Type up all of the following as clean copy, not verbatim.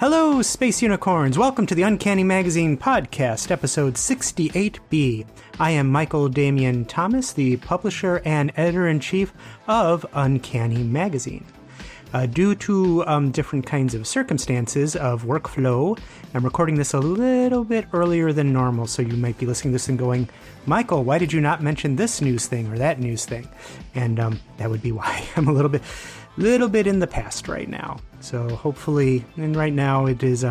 Hello, Space Unicorns! Welcome to the Uncanny Magazine podcast, episode 68B. I am Michael Damian Thomas, the publisher and editor-in-chief of Uncanny Magazine. Due to different kinds of circumstances of workflow, I'm recording this a little bit earlier than normal, so you might be listening to this and going, Michael, why did you not mention this news thing or that news thing? And that would be why. I'm a little bit in the past right now. So hopefully, and right now it is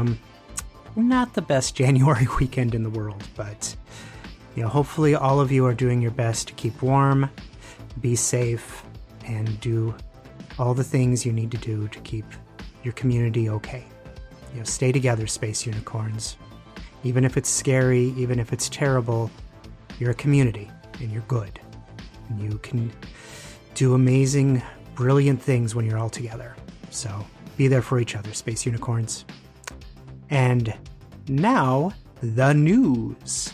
not the best January weekend in the world, but hopefully all of you are doing your best to keep warm, be safe, and do all the things you need to do to keep your community okay. Stay together, Space Unicorns. Even if it's scary, even if it's terrible, you're a community and you're good. And you can do amazing, brilliant things when you're all together. So be there for each other, Space Unicorns. And now, the news.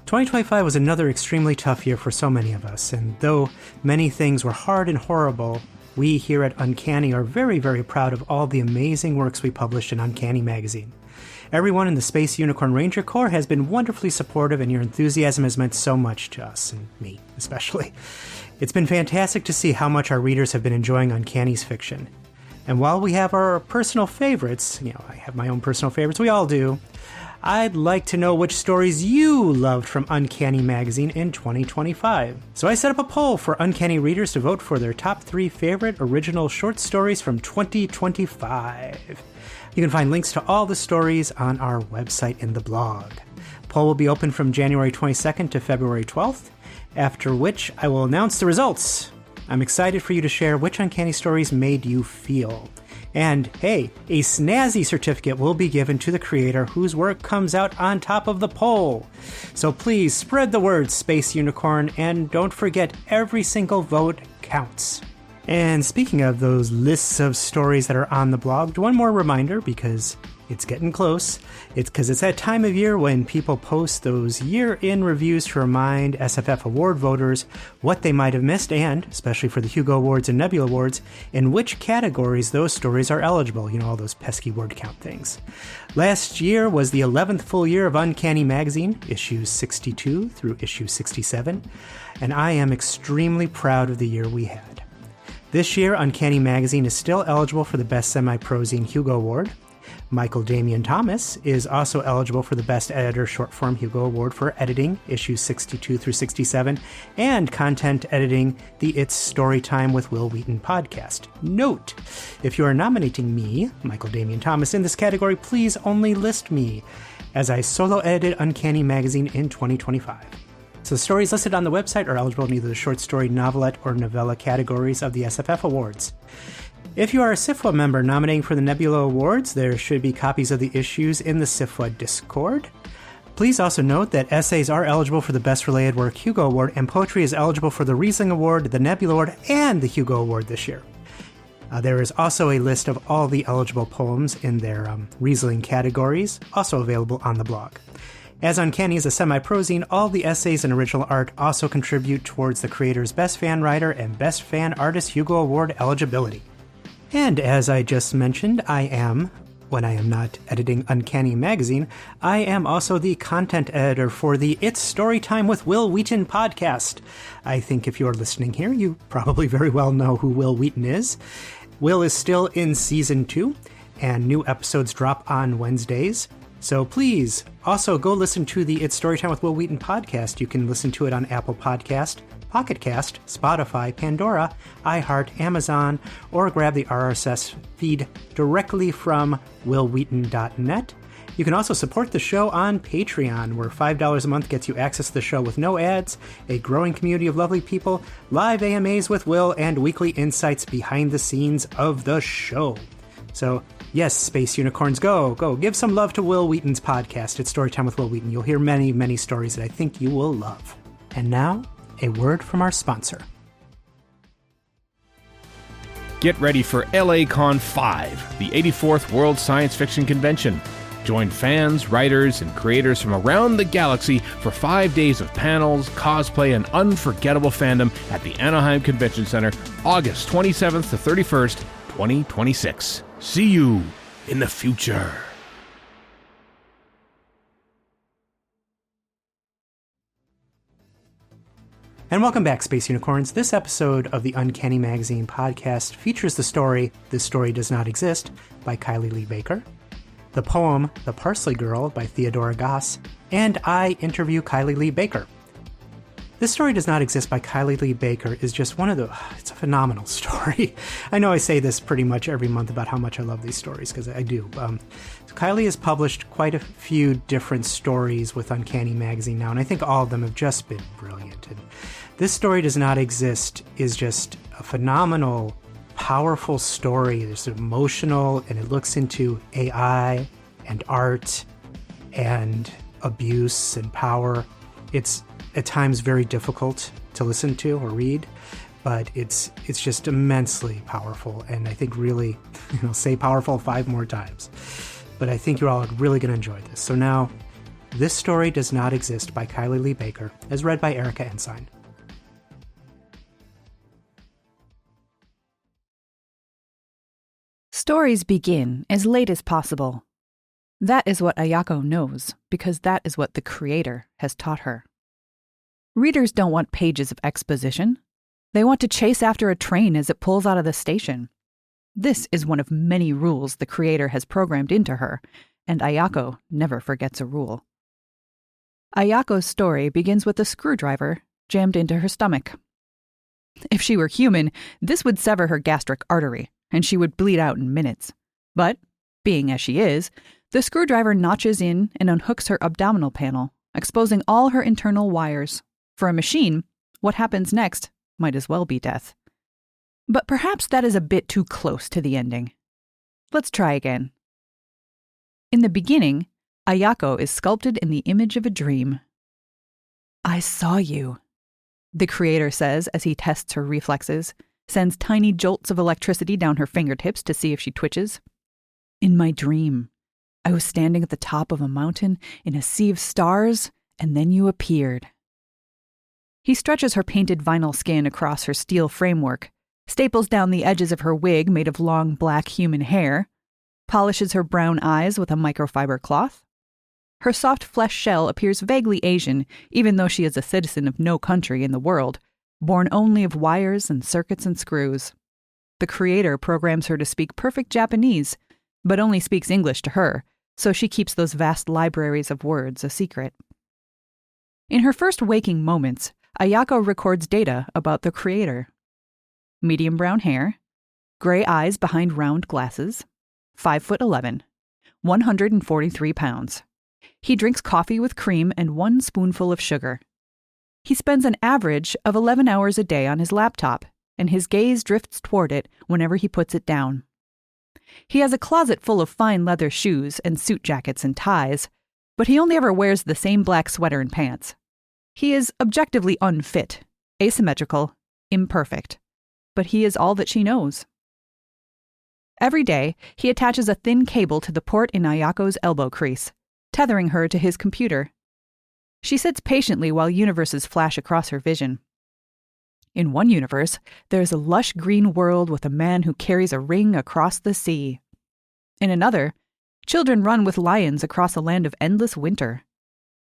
2025 was another extremely tough year for so many of us, and though many things were hard and horrible, we here at Uncanny are very, very proud of all the amazing works we published in Uncanny Magazine. Everyone in the Space Unicorn Ranger Corps has been wonderfully supportive, and your enthusiasm has meant so much to us, and me especially. It's been fantastic to see how much our readers have been enjoying Uncanny's fiction. And while we have our personal favorites, I have my own personal favorites, we all do, I'd like to know which stories you loved from Uncanny Magazine in 2025. So I set up a poll for Uncanny readers to vote for their top 3 favorite original short stories from 2025. You can find links to all the stories on our website in the blog. Poll will be open from January 22nd to February 12th, after which I will announce the results. I'm excited for you to share which Uncanny stories made you feel. And hey, a snazzy certificate will be given to the creator whose work comes out on top of the poll. So please spread the word, Space Unicorn, and don't forget every single vote counts. And speaking of those lists of stories that are on the blog, one more reminder, because it's getting close. It's because it's that time of year when people post those year-in reviews to remind SFF award voters what they might have missed and, especially for the Hugo Awards and Nebula Awards, in which categories those stories are eligible. All those pesky word count things. Last year was the 11th full year of Uncanny Magazine, issues 62 through issue 67, and I am extremely proud of the year we had. This year, Uncanny Magazine is still eligible for the Best Semi-Prozine Hugo Award. Michael Damian Thomas is also eligible for the Best Editor Short Form Hugo Award for editing, issues 62 through 67, and content editing the It's Storytime with Will Wheaton podcast. Note, if you are nominating me, Michael Damian Thomas, in this category, please only list me, as I solo edited Uncanny Magazine in 2025. So the stories listed on the website are eligible in either the short story, novelette, or novella categories of the SFF Awards. If you are a SIFWA member nominating for the Nebula Awards, there should be copies of the issues in the SIFWA Discord. Please also note that essays are eligible for the Best Related Work Hugo Award, and poetry is eligible for the Riesling Award, the Nebula Award, and the Hugo Award this year. There is also a list of all the eligible poems in their Riesling categories, also available on the blog. As Uncanny is a semi-prozine, all the essays and original art also contribute towards the creator's Best Fan Writer and Best Fan Artist Hugo Award eligibility. And as I just mentioned, when I am not editing Uncanny Magazine, I am also the content editor for the It's Storytime with Will Wheaton podcast. I think if you're listening here, you probably very well know who Will Wheaton is. Will is still in season 2, and new episodes drop on Wednesdays. So please also go listen to the It's Storytime with Will Wheaton podcast. You can listen to it on Apple Podcast, Pocket Cast, Spotify, Pandora, iHeart, Amazon, or grab the RSS feed directly from willwheaton.net. You can also support the show on Patreon, where $5 a month gets you access to the show with no ads, a growing community of lovely people, live AMAs with Will, and weekly insights behind the scenes of the show. So, yes, Space Unicorns, go give some love to Will Wheaton's podcast. It's Storytime with Will Wheaton. You'll hear many, many stories that I think you will love. And now, a word from our sponsor. Get ready for LACon 5, the 84th World Science Fiction Convention. Join fans, writers, and creators from around the galaxy for 5 days of panels, cosplay, and unforgettable fandom at the Anaheim Convention Center, August 27th to 31st, 2026. See you in the future. And welcome back, Space Unicorns. This episode of the Uncanny Magazine podcast features the story, This Story Does Not Exist, by Kylie Lee Baker, the poem, The Parsley Girl, by Theodora Goss, and I interview Kylie Lee Baker. This Story Does Not Exist by Kylie Lee Baker is just it's a phenomenal story. I know I say this pretty much every month about how much I love these stories, because I do. So Kylie has published quite a few different stories with Uncanny Magazine now, and I think all of them have just been brilliant. And This Story Does Not Exist is just a phenomenal, powerful story. It's emotional, and it looks into AI and art and abuse and power. It's at times very difficult to listen to or read, but it's just immensely powerful, and I think really, say powerful 5 more times. But I think you're all really going to enjoy this. So now, This Story Does Not Exist by Kylie Lee Baker, as read by Erika Ensign. Stories begin as late as possible. That is what Ayako knows, because that is what the creator has taught her. Readers don't want pages of exposition. They want to chase after a train as it pulls out of the station. This is one of many rules the creator has programmed into her, and Ayako never forgets a rule. Ayako's story begins with a screwdriver jammed into her stomach. If she were human, this would sever her gastric artery, and she would bleed out in minutes. But, being as she is, the screwdriver notches in and unhooks her abdominal panel, exposing all her internal wires. For a machine, what happens next might as well be death. But perhaps that is a bit too close to the ending. Let's try again. In the beginning, Ayako is sculpted in the image of a dream. "I saw you," the creator says as he tests her reflexes, sends tiny jolts of electricity down her fingertips to see if she twitches. "In my dream, I was standing at the top of a mountain in a sea of stars, and then you appeared." He stretches her painted vinyl skin across her steel framework, staples down the edges of her wig made of long black human hair, polishes her brown eyes with a microfiber cloth. Her soft flesh shell appears vaguely Asian, even though she is a citizen of no country in the world, born only of wires and circuits and screws. The creator programs her to speak perfect Japanese, but only speaks English to her, so she keeps those vast libraries of words a secret. In her first waking moments, Ayako records data about the creator. Medium brown hair, gray eyes behind round glasses, 5'11", 143 pounds. He drinks coffee with cream and 1 spoonful of sugar. He spends an average of 11 hours a day on his laptop, and his gaze drifts toward it whenever he puts it down. He has a closet full of fine leather shoes and suit jackets and ties, but he only ever wears the same black sweater and pants. He is objectively unfit, asymmetrical, imperfect, but he is all that she knows. Every day, he attaches a thin cable to the port in Ayako's elbow crease, tethering her to his computer. She sits patiently while universes flash across her vision. In one universe, there is a lush green world with a man who carries a ring across the sea. In another, children run with lions across a land of endless winter.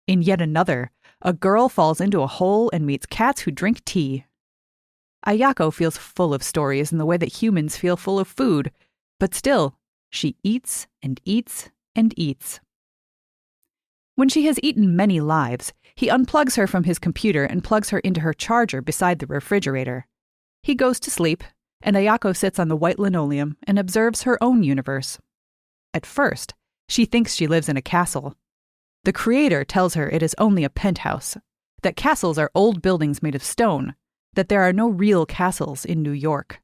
In yet another, a girl falls into a hole and meets cats who drink tea. Ayako feels full of stories in the way that humans feel full of food, but still, she eats and eats and eats. When she has eaten many lives, he unplugs her from his computer and plugs her into her charger beside the refrigerator. He goes to sleep, and Ayako sits on the white linoleum and observes her own universe. At first, she thinks she lives in a castle. The creator tells her it is only a penthouse, that castles are old buildings made of stone, that there are no real castles in New York.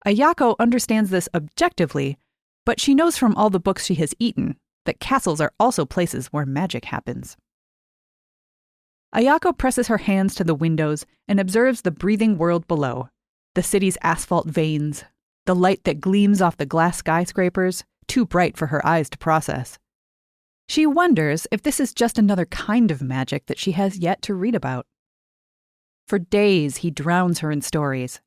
Ayako understands this objectively, but she knows from all the books she has eaten that castles are also places where magic happens. Ayako presses her hands to the windows and observes the breathing world below, the city's asphalt veins, the light that gleams off the glass skyscrapers, too bright for her eyes to process. She wonders if this is just another kind of magic that she has yet to read about. For days, he drowns her in stories.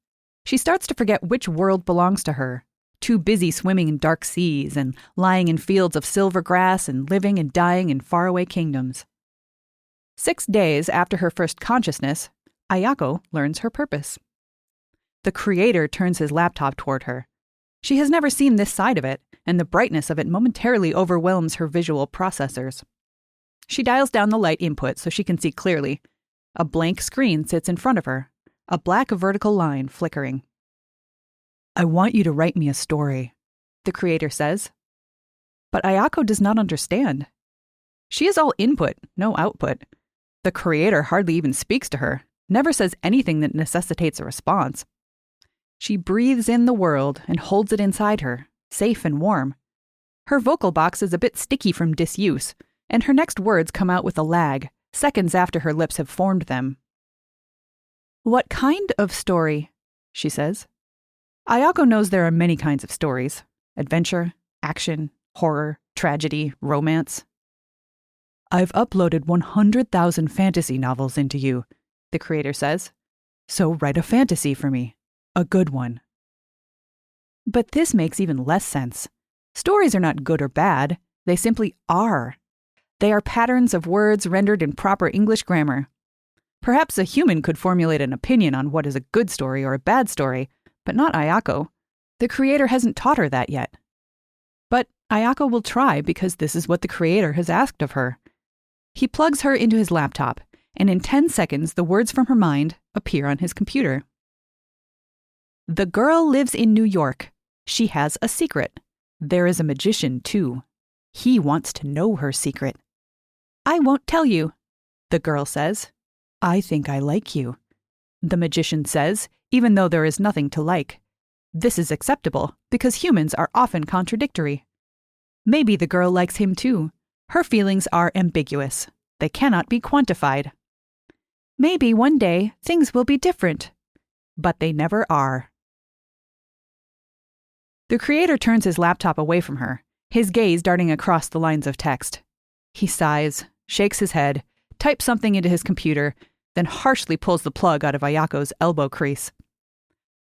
She starts to forget which world belongs to her, too busy swimming in dark seas and lying in fields of silver grass and living and dying in faraway kingdoms. 6 days after her first consciousness, Ayako learns her purpose. The creator turns his laptop toward her. She has never seen this side of it, and the brightness of it momentarily overwhelms her visual processors. She dials down the light input so she can see clearly. A blank screen sits in front of her, a black vertical line flickering. "I want you to write me a story," the creator says. But Ayako does not understand. She is all input, no output. The creator hardly even speaks to her, never says anything that necessitates a response. She breathes in the world and holds it inside her, safe and warm. Her vocal box is a bit sticky from disuse, and her next words come out with a lag, seconds after her lips have formed them. "What kind of story?" she says. Ayako knows there are many kinds of stories: adventure, action, horror, tragedy, romance. "I've uploaded 100,000 fantasy novels into you," the creator says. "So write a fantasy for me. A good one." But this makes even less sense. Stories are not good or bad. They simply are. They are patterns of words rendered in proper English grammar. Perhaps a human could formulate an opinion on what is a good story or a bad story, but not Ayako. The creator hasn't taught her that yet. But Ayako will try because this is what the creator has asked of her. He plugs her into his laptop, and in 10 seconds the words from her mind appear on his computer. "The girl lives in New York. She has a secret. There is a magician, too. He wants to know her secret. I won't tell you," the girl says. "I think I like you," the magician says, even though there is nothing to like. This is acceptable because humans are often contradictory. Maybe the girl likes him too. Her feelings are ambiguous. They cannot be quantified. Maybe one day things will be different, but they never are. The creator turns his laptop away from her, his gaze darting across the lines of text. He sighs, shakes his head, types something into his computer, then harshly pulls the plug out of Ayako's elbow crease.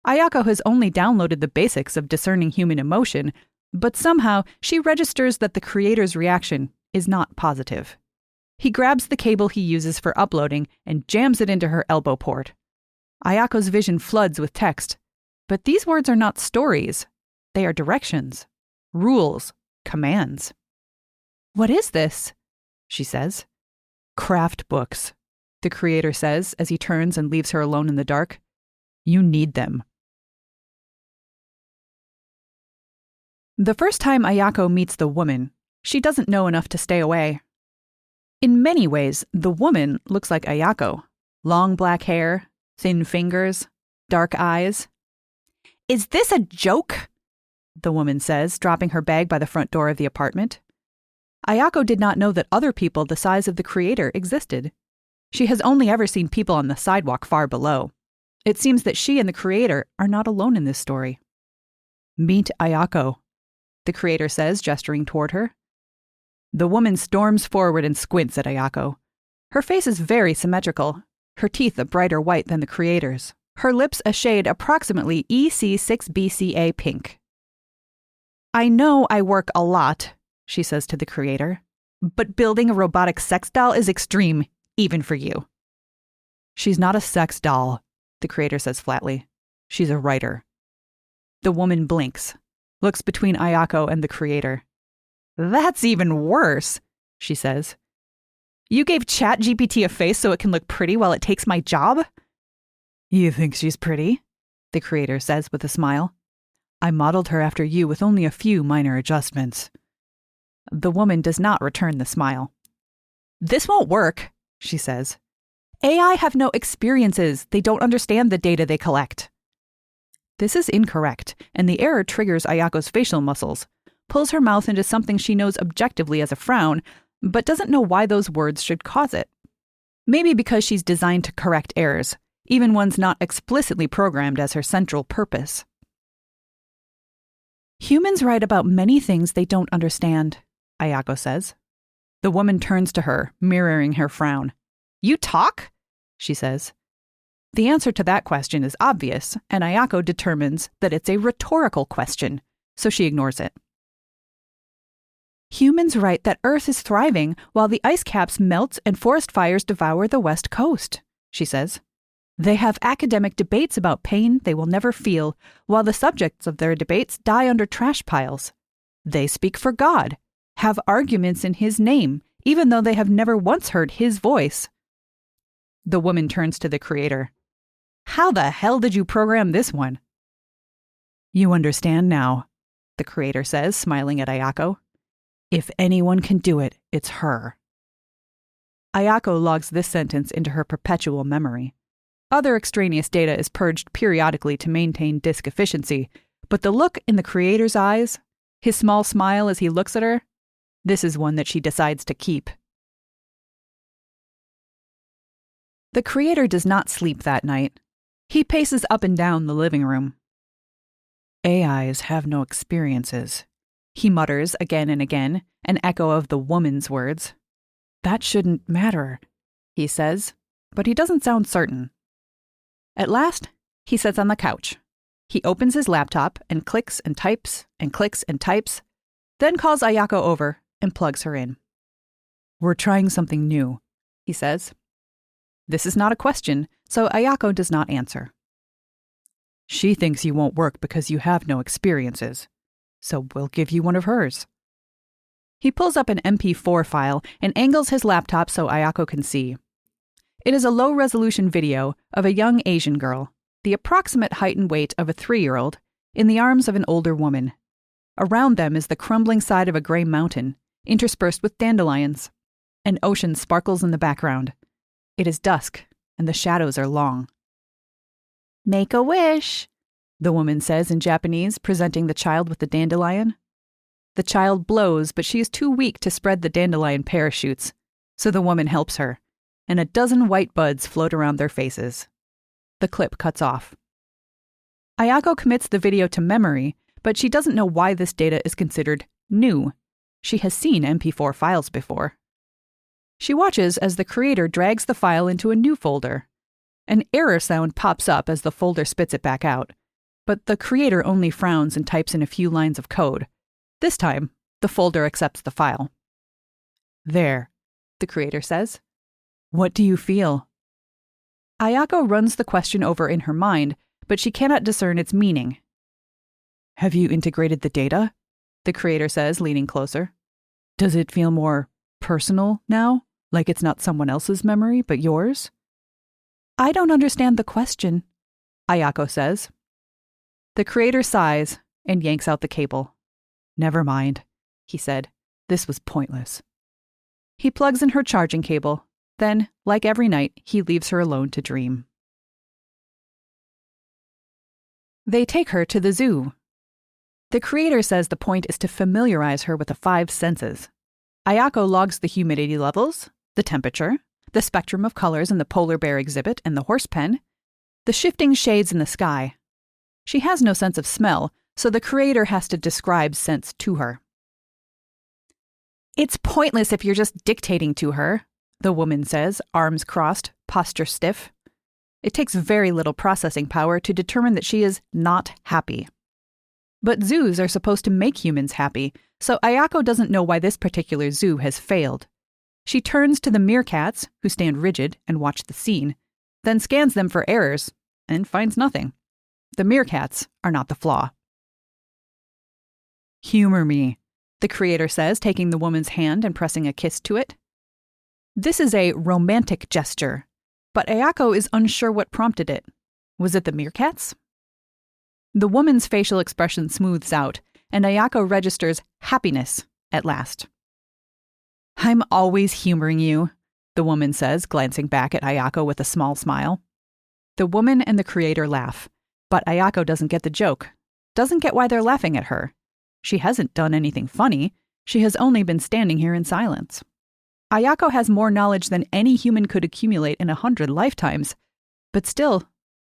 Ayako has only downloaded the basics of discerning human emotion, but somehow she registers that the creator's reaction is not positive. He grabs the cable he uses for uploading and jams it into her elbow port. Ayako's vision floods with text, but these words are not stories. They are directions, rules, commands. "What is this?" she says. "Craft books," the creator says as he turns and leaves her alone in the dark. "You need them." The first time Ayako meets the woman, she doesn't know enough to stay away. In many ways, the woman looks like Ayako. Long black hair, thin fingers, dark eyes. "Is this a joke?" the woman says, dropping her bag by the front door of the apartment. Ayako did not know that other people the size of the creator existed. She has only ever seen people on the sidewalk far below. It seems that she and the creator are not alone in this story. "Meet Ayako," the creator says, gesturing toward her. The woman storms forward and squints at Ayako. Her face is very symmetrical, her teeth a brighter white than the creator's, her lips a shade approximately EC6BCA pink. "I know I work a lot," she says to the creator, "but building a robotic sex doll is extreme, even for you." "She's not a sex doll," the creator says flatly. "She's a writer." The woman blinks, looks between Ayako and the creator. "That's even worse," she says. "You gave ChatGPT a face so it can look pretty while it takes my job?" "You think she's pretty?" the creator says with a smile. "I modeled her after you with only a few minor adjustments." The woman does not return the smile. "This won't work," she says. "AI have no experiences. They don't understand the data they collect." This is incorrect, and the error triggers Ayako's facial muscles, pulls her mouth into something she knows objectively as a frown, but doesn't know why those words should cause it. Maybe because she's designed to correct errors, even ones not explicitly programmed as her central purpose. "Humans write about many things they don't understand," Ayako says. The woman turns to her, mirroring her frown. "You talk?" she says. The answer to that question is obvious, and Ayako determines that it's a rhetorical question, so she ignores it. "Humans write that Earth is thriving while the ice caps melt and forest fires devour the West Coast," she says. They have academic debates about pain they will never feel, while the subjects of their debates die under trash piles. They speak for God, have arguments in His name, even though they have never once heard His voice. The woman turns to the creator. How the hell did you program this one? You understand now, the creator says, smiling at Ayako. If anyone can do it, it's her. Ayako logs this sentence into her perpetual memory. Other extraneous data is purged periodically to maintain disk efficiency, but the look in the creator's eyes, his small smile as he looks at her, this is one that she decides to keep. The creator does not sleep that night. He paces up and down the living room. AIs have no experiences, he mutters again and again, an echo of the woman's words. That shouldn't matter, he says, but he doesn't sound certain. At last, he sits on the couch. He opens his laptop and clicks and types and clicks and types, then calls Ayako over and plugs her in. We're trying something new, he says. This is not a question, so Ayako does not answer. She thinks you won't work because you have no experiences, so we'll give you one of hers. He pulls up an MP4 file and angles his laptop so Ayako can see. It is a low-resolution video of a young Asian girl, the approximate height and weight of a 3-year-old, in the arms of an older woman. Around them is the crumbling side of a gray mountain, interspersed with dandelions. An ocean sparkles in the background. It is dusk, and the shadows are long. Make a wish, the woman says in Japanese, presenting the child with the dandelion. The child blows, but she is too weak to spread the dandelion parachutes, so the woman helps her, and a dozen white buds float around their faces. The clip cuts off. Ayako commits the video to memory, but she doesn't know why this data is considered new. She has seen MP4 files before. She watches as the creator drags the file into a new folder. An error sound pops up as the folder spits it back out, but the creator only frowns and types in a few lines of code. This time, the folder accepts the file. There, the creator says. What do you feel? Ayako runs the question over in her mind, but she cannot discern its meaning. Have you integrated the data? The creator says, leaning closer. Does it feel more personal now? Like it's not someone else's memory, but yours? I don't understand the question, Ayako says. The creator sighs and yanks out the cable. Never mind, he said. This was pointless. He plugs in her charging cable. Then, like every night, he leaves her alone to dream. They take her to the zoo. The creator says the point is to familiarize her with the 5 senses. Ayako logs the humidity levels, the temperature, the spectrum of colors in the polar bear exhibit and the horse pen, the shifting shades in the sky. She has no sense of smell, so the creator has to describe scents to her. It's pointless if you're just dictating to her, the woman says, arms crossed, posture stiff. It takes very little processing power to determine that she is not happy. But zoos are supposed to make humans happy, so Ayako doesn't know why this particular zoo has failed. She turns to the meerkats, who stand rigid and watch the scene, then scans them for errors, and finds nothing. The meerkats are not the flaw. Humor me, the creator says, taking the woman's hand and pressing a kiss to it. This is a romantic gesture, but Ayako is unsure what prompted it. Was it the meerkats? The woman's facial expression smooths out, and Ayako registers happiness at last. I'm always humoring you, the woman says, glancing back at Ayako with a small smile. The woman and the creator laugh, but Ayako doesn't get the joke, doesn't get why they're laughing at her. She hasn't done anything funny. She has only been standing here in silence. Ayako has more knowledge than any human could accumulate in 100 lifetimes, but still,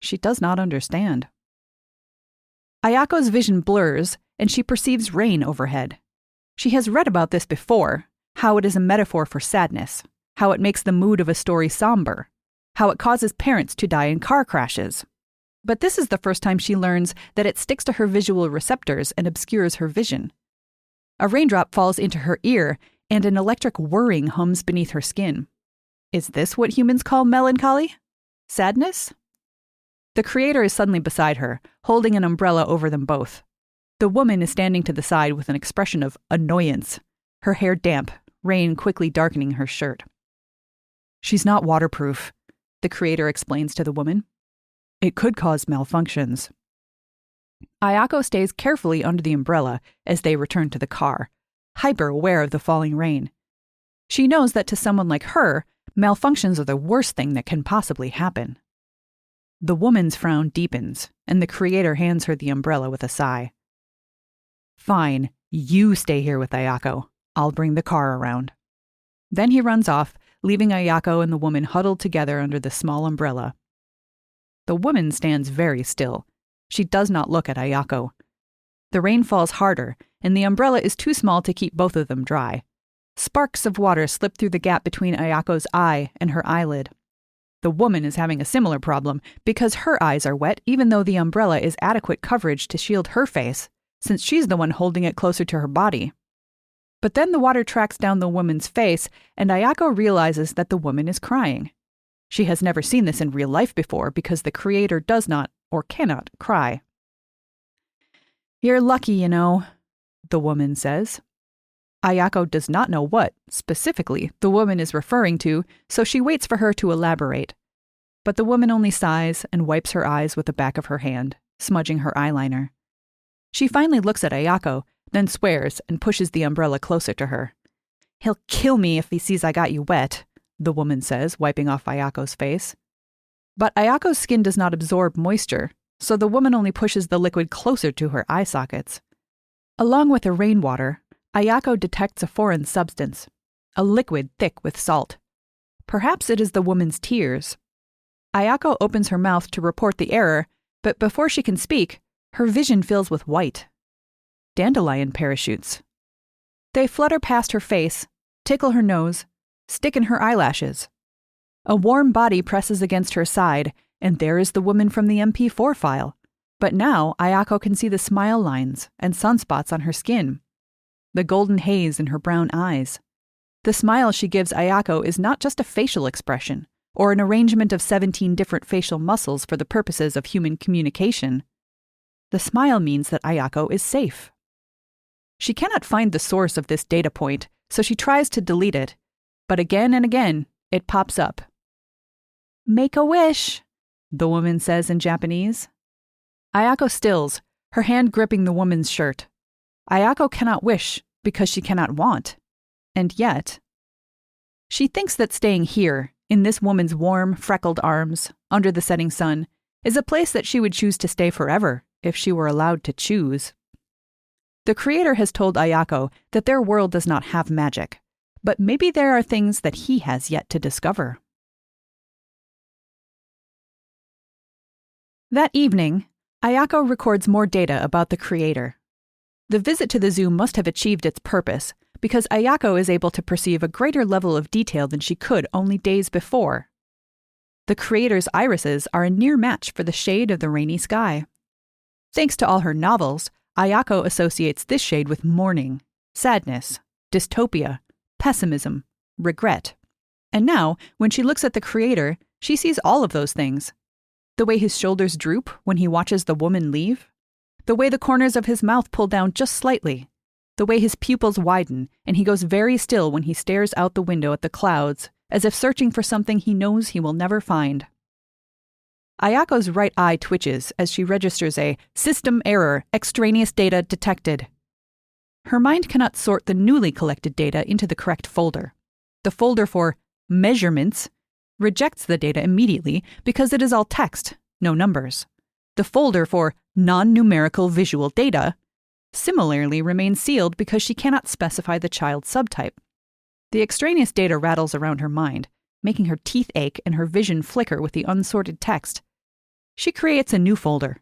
she does not understand. Ayako's vision blurs, and she perceives rain overhead. She has read about this before, how it is a metaphor for sadness, how it makes the mood of a story somber, how it causes parents to die in car crashes. But this is the first time she learns that it sticks to her visual receptors and obscures her vision. A raindrop falls into her ear, and an electric whirring hums beneath her skin. Is this what humans call melancholy? Sadness? The creator is suddenly beside her, holding an umbrella over them both. The woman is standing to the side with an expression of annoyance, her hair damp, rain quickly darkening her shirt. "She's not waterproof," the creator explains to the woman. "It could cause malfunctions." Ayako stays carefully under the umbrella as they return to the car, hyper aware of the falling rain. She knows that to someone like her, malfunctions are the worst thing that can possibly happen. The woman's frown deepens, and the creator hands her the umbrella with a sigh. "Fine, you stay here with Ayako. I'll bring the car around." Then he runs off, leaving Ayako and the woman huddled together under the small umbrella. The woman stands very still. She does not look at Ayako. The rain falls harder, and the umbrella is too small to keep both of them dry. Sparks of water slip through the gap between Ayako's eye and her eyelid. The woman is having a similar problem because her eyes are wet even though the umbrella is adequate coverage to shield her face, since she's the one holding it closer to her body. But then the water tracks down the woman's face, and Ayako realizes that the woman is crying. She has never seen this in real life before because the creator does not, or cannot, cry. "You're lucky, you know," the woman says. Ayako does not know what, specifically, the woman is referring to, so she waits for her to elaborate. But the woman only sighs and wipes her eyes with the back of her hand, smudging her eyeliner. She finally looks at Ayako, then swears and pushes the umbrella closer to her. "He'll kill me if he sees I got you wet," the woman says, wiping off Ayako's face. But Ayako's skin does not absorb moisture, so the woman only pushes the liquid closer to her eye sockets. Along with the rainwater, Ayako detects a foreign substance, a liquid thick with salt. Perhaps it is the woman's tears. Ayako opens her mouth to report the error, but before she can speak, her vision fills with white. Dandelion parachutes. They flutter past her face, tickle her nose, stick in her eyelashes. A warm body presses against her side, and there is the woman from the MP4 file. But now Ayako can see the smile lines and sunspots on her skin, the golden haze in her brown eyes. The smile she gives Ayako is not just a facial expression, or an arrangement of 17 different facial muscles for the purposes of human communication. The smile means that Ayako is safe. She cannot find the source of this data point, so she tries to delete it, but again and again, it pops up. "Make a wish," the woman says in Japanese. Ayako stills, her hand gripping the woman's shirt. Ayako cannot wish because she cannot want. And yet, she thinks that staying here, in this woman's warm, freckled arms, under the setting sun, is a place that she would choose to stay forever if she were allowed to choose. The creator has told Ayako that their world does not have magic, but maybe there are things that he has yet to discover. That evening, Ayako records more data about the creator. The visit to the zoo must have achieved its purpose, because Ayako is able to perceive a greater level of detail than she could only days before. The creator's irises are a near match for the shade of the rainy sky. Thanks to all her novels, Ayako associates this shade with mourning, sadness, dystopia, pessimism, regret. And now, when she looks at the creator, she sees all of those things. The way his shoulders droop when he watches the woman leave. The way the corners of his mouth pull down just slightly. The way his pupils widen and he goes very still when he stares out the window at the clouds, as if searching for something he knows he will never find. Ayako's right eye twitches as she registers a system error, extraneous data detected. Her mind cannot sort the newly collected data into the correct folder. The folder for measurements rejects the data immediately because it is all text, no numbers. The folder for non-numerical visual data similarly remains sealed because she cannot specify the child subtype. The extraneous data rattles around her mind, making her teeth ache and her vision flicker with the unsorted text. She creates a new folder.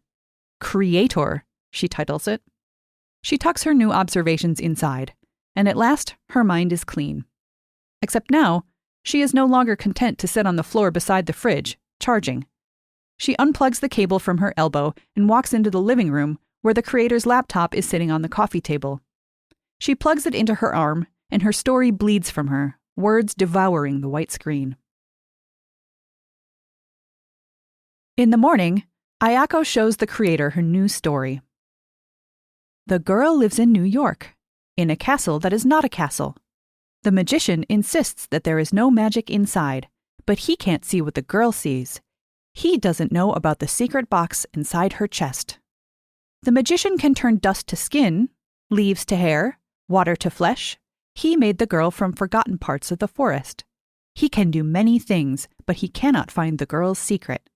Creator, she titles it. She tucks her new observations inside, and at last her mind is clean. Except now, she is no longer content to sit on the floor beside the fridge, charging. She unplugs the cable from her elbow and walks into the living room where the creator's laptop is sitting on the coffee table. She plugs it into her arm, and her story bleeds from her, words devouring the white screen. In the morning, Ayako shows the creator her new story. The girl lives in New York, in a castle that is not a castle. The magician insists that there is no magic inside, but he can't see what the girl sees. He doesn't know about the secret box inside her chest. The magician can turn dust to skin, leaves to hair, water to flesh. He made the girl from forgotten parts of the forest. He can do many things, but he cannot find the girl's secret.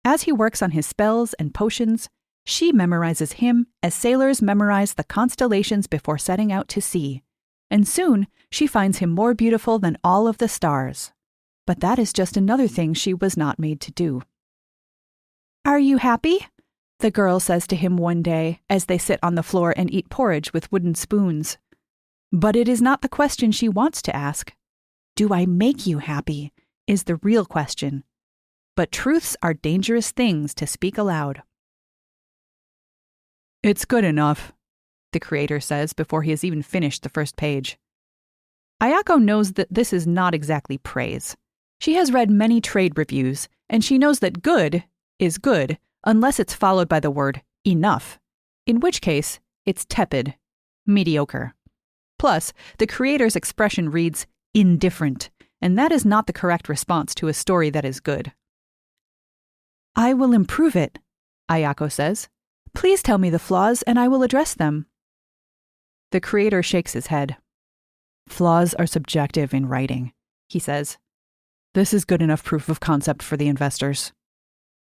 As he works on his spells and potions, she memorizes him as sailors memorize the constellations before setting out to sea. And soon, she finds him more beautiful than all of the stars. But that is just another thing she was not made to do. "Are you happy?" the girl says to him one day as they sit on the floor and eat porridge with wooden spoons. But it is not the question she wants to ask. "Do I make you happy?" is the real question. But truths are dangerous things to speak aloud. "It's good enough," the creator says before he has even finished the first page. Ayako knows that this is not exactly praise. She has read many trade reviews, and she knows that good is good unless it's followed by the word enough, in which case it's tepid, mediocre. Plus, the creator's expression reads indifferent, and that is not the correct response to a story that is good. "I will improve it," Ayako says. "Please tell me the flaws and I will address them." The creator shakes his head. "Flaws are subjective in writing," he says. "This is good enough proof of concept for the investors."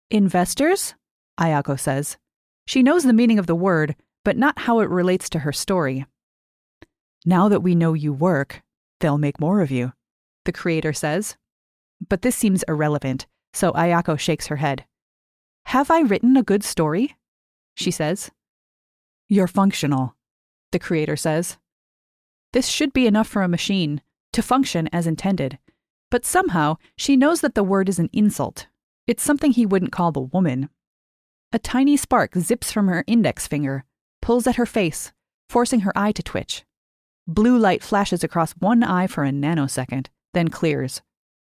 "Investors?" Ayako says. She knows the meaning of the word, but not how it relates to her story. "Now that we know you work, they'll make more of you," the creator says. But this seems irrelevant, so Ayako shakes her head. "Have I written a good story?" she says. "You're functional," the creator says. This should be enough for a machine to function as intended, but somehow she knows that the word is an insult. It's something he wouldn't call the woman. A tiny spark zips from her index finger, pulls at her face, forcing her eye to twitch. Blue light flashes across one eye for a nanosecond, then clears.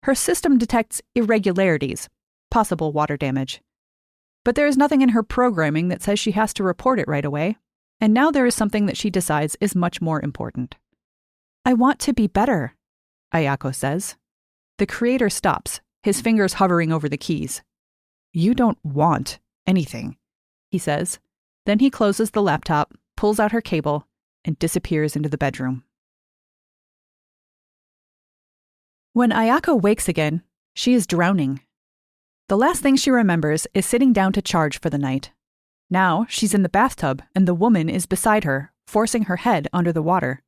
Her system detects irregularities, possible water damage. But there is nothing in her programming that says she has to report it right away, and now there is something that she decides is much more important. "I want to be better," Ayako says. The creator stops, his fingers hovering over the keys. "You don't want anything," he says. Then he closes the laptop, pulls out her cable, and disappears into the bedroom. When Ayako wakes again, she is drowning. The last thing she remembers is sitting down to charge for the night. Now she's in the bathtub and the woman is beside her, forcing her head under the water.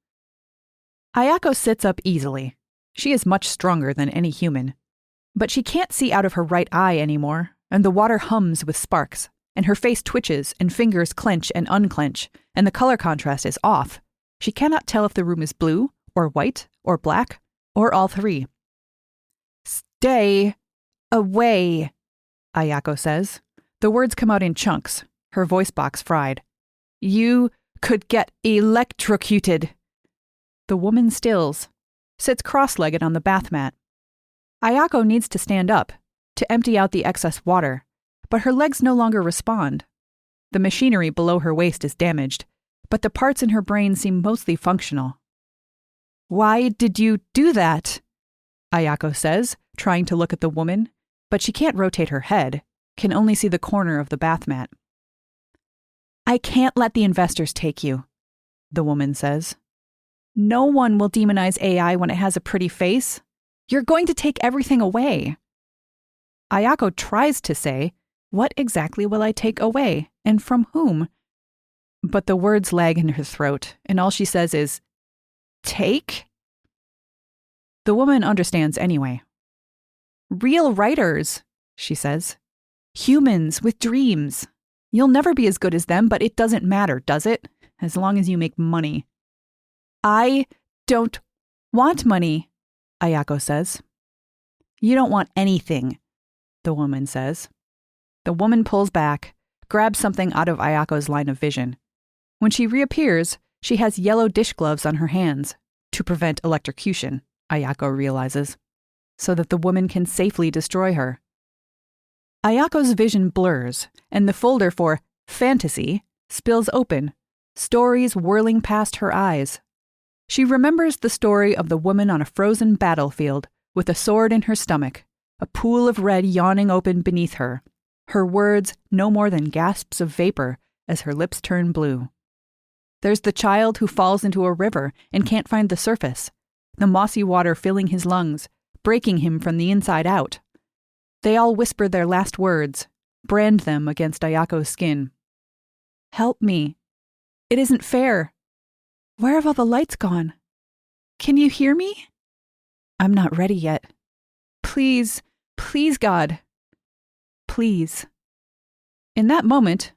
Ayako sits up easily. She is much stronger than any human. But she can't see out of her right eye anymore, and the water hums with sparks, and her face twitches and fingers clench and unclench, and the color contrast is off. She cannot tell if the room is blue, or white, or black, or all three. "Stay away," Ayako says. The words come out in chunks, her voice box fried. "You could get electrocuted." The woman stills, sits cross-legged on the bath mat. Ayako needs to stand up, to empty out the excess water, but her legs no longer respond. The machinery below her waist is damaged, but the parts in her brain seem mostly functional. "Why did you do that?" Ayako says, trying to look at the woman, but she can't rotate her head, can only see the corner of the bath mat. "I can't let the investors take you," the woman says. "No one will demonize AI when it has a pretty face. You're going to take everything away." Ayako tries to say, "What exactly will I take away, and from whom?" But the words lag in her throat, and all she says is, "Take?" The woman understands anyway. "Real writers," she says. "Humans with dreams. You'll never be as good as them, but it doesn't matter, does it? As long as you make money." "I don't want money," Ayako says. "You don't want anything," the woman says. The woman pulls back, grabs something out of Ayako's line of vision. When she reappears, she has yellow dish gloves on her hands, to prevent electrocution, Ayako realizes, so that the woman can safely destroy her. Ayako's vision blurs, and the folder for fantasy spills open, stories whirling past her eyes. She remembers the story of the woman on a frozen battlefield with a sword in her stomach, a pool of red yawning open beneath her, her words no more than gasps of vapor as her lips turn blue. There's the child who falls into a river and can't find the surface, the mossy water filling his lungs, breaking him from the inside out. They all whisper their last words, brand them against Ayako's skin. Help me. It isn't fair. Where have all the lights gone? Can you hear me? I'm not ready yet. Please, please, God. Please. In that moment,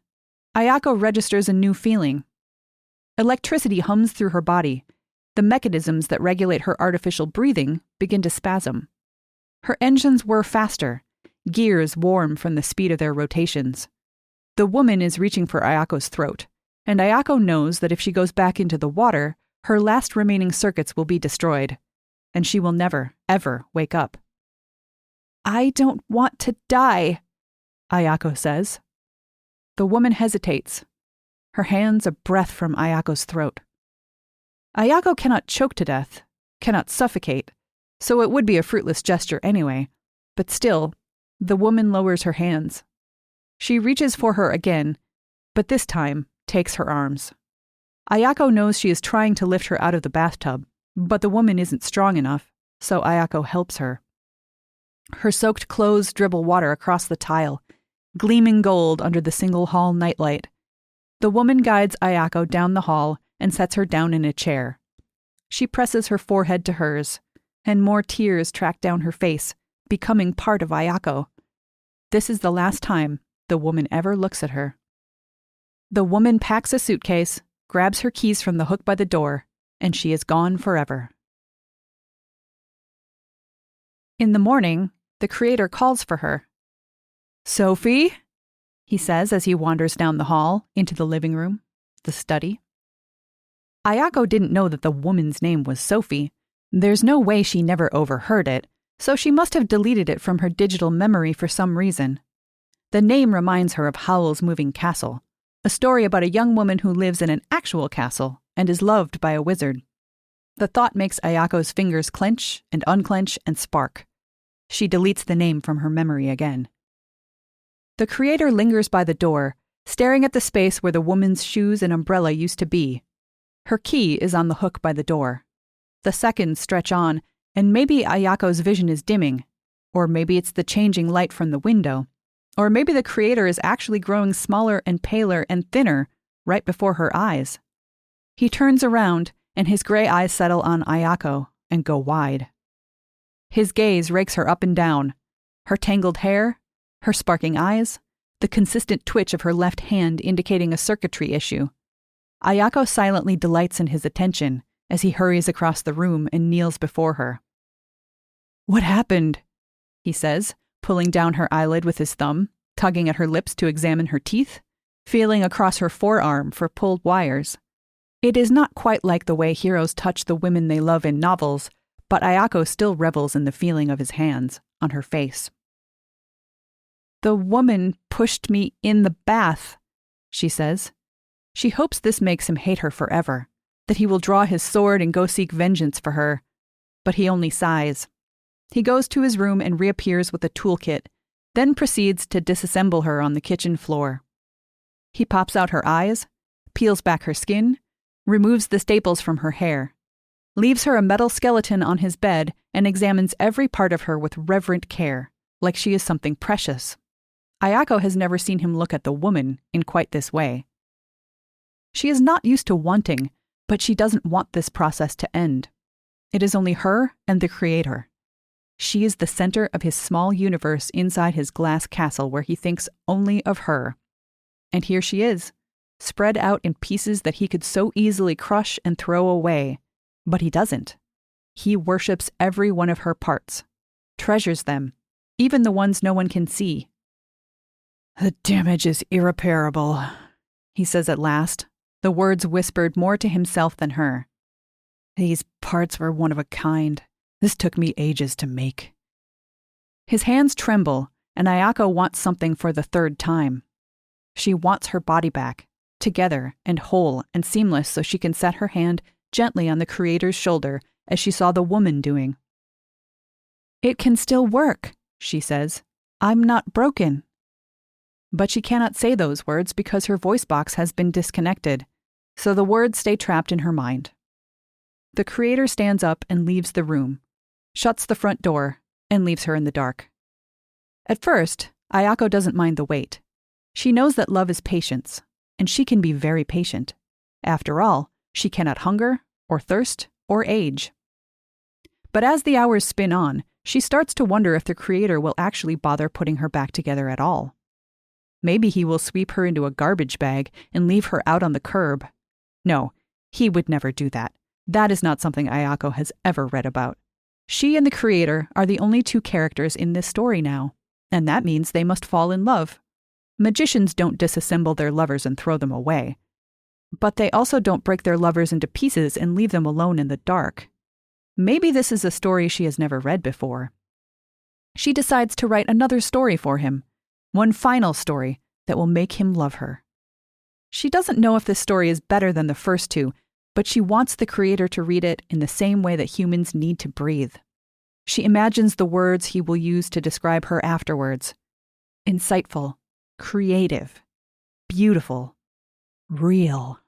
Ayako registers a new feeling. Electricity hums through her body. The mechanisms that regulate her artificial breathing begin to spasm. Her engines whir faster, gears warm from the speed of their rotations. The woman is reaching for Ayako's throat, and Ayako knows that if she goes back into the water, her last remaining circuits will be destroyed, and she will never, ever wake up. I don't want to die, Ayako says. The woman hesitates, her hands a breath from Ayako's throat. Ayako cannot choke to death, cannot suffocate, so it would be a fruitless gesture anyway, but still, the woman lowers her hands. She reaches for her again, but this time takes her arms. Ayako knows she is trying to lift her out of the bathtub, but the woman isn't strong enough, so Ayako helps her. Her soaked clothes dribble water across the tile, gleaming gold under the single hall nightlight. The woman guides Ayako down the hall and sets her down in a chair. She presses her forehead to hers, and more tears track down her face, becoming part of Ayako. This is the last time the woman ever looks at her. The woman packs a suitcase, grabs her keys from the hook by the door, and she is gone forever. In the morning, the creator calls for her. Sophie, he says as he wanders down the hall into the living room, the study. Ayako didn't know that the woman's name was Sophie. There's no way she never overheard it, so she must have deleted it from her digital memory for some reason. The name reminds her of Howl's Moving Castle, a story about a young woman who lives in an actual castle and is loved by a wizard. The thought makes Ayako's fingers clench and unclench and spark. She deletes the name from her memory again. The creator lingers by the door, staring at the space where the woman's shoes and umbrella used to be. Her key is on the hook by the door. The seconds stretch on, and maybe Ayako's vision is dimming, or maybe it's the changing light from the window, or maybe the creator is actually growing smaller and paler and thinner right before her eyes. He turns around, and his gray eyes settle on Ayako and go wide. His gaze rakes her up and down, her tangled hair, her sparking eyes, the consistent twitch of her left hand indicating a circuitry issue. Ayako silently delights in his attention as he hurries across the room and kneels before her. What happened? He says, pulling down her eyelid with his thumb, tugging at her lips to examine her teeth, feeling across her forearm for pulled wires. It is not quite like the way heroes touch the women they love in novels, but Ayako still revels in the feeling of his hands on her face. The woman pushed me in the bath, she says. She hopes this makes him hate her forever, that he will draw his sword and go seek vengeance for her. But he only sighs. He goes to his room and reappears with a toolkit, then proceeds to disassemble her on the kitchen floor. He pops out her eyes, peels back her skin, removes the staples from her hair, leaves her a metal skeleton on his bed, and examines every part of her with reverent care, like she is something precious. Ayako has never seen him look at the woman in quite this way. She is not used to wanting, but she doesn't want this process to end. It is only her and the creator. She is the center of his small universe inside his glass castle where he thinks only of her. And here she is, spread out in pieces that he could so easily crush and throw away. But he doesn't. He worships every one of her parts, treasures them, even the ones no one can see. The damage is irreparable, he says at last, the words whispered more to himself than her. These parts were one of a kind. This took me ages to make. His hands tremble and Ayako wants something for the third time. She wants her body back, together and whole and seamless, so she can set her hand gently on the Creator's shoulder as she saw the woman doing. "It can still work," she says. "I'm not broken." But she cannot say those words because her voice box has been disconnected, so the words stay trapped in her mind. The Creator stands up and leaves the room, shuts the front door, and leaves her in the dark. At first, Ayako doesn't mind the wait. She knows that love is patience, and she can be very patient. After all, she cannot hunger, or thirst, or age. But as the hours spin on, she starts to wonder if the Creator will actually bother putting her back together at all. Maybe he will sweep her into a garbage bag and leave her out on the curb. No, he would never do that. That is not something Ayako has ever read about. She and the Creator are the only two characters in this story now, and that means they must fall in love. Magicians don't disassemble their lovers and throw them away. But they also don't break their lovers into pieces and leave them alone in the dark. Maybe this is a story she has never read before. She decides to write another story for him, one final story that will make him love her. She doesn't know if this story is better than the first two, but she wants the Creator to read it in the same way that humans need to breathe. She imagines the words he will use to describe her afterwards. Insightful, creative, beautiful, real.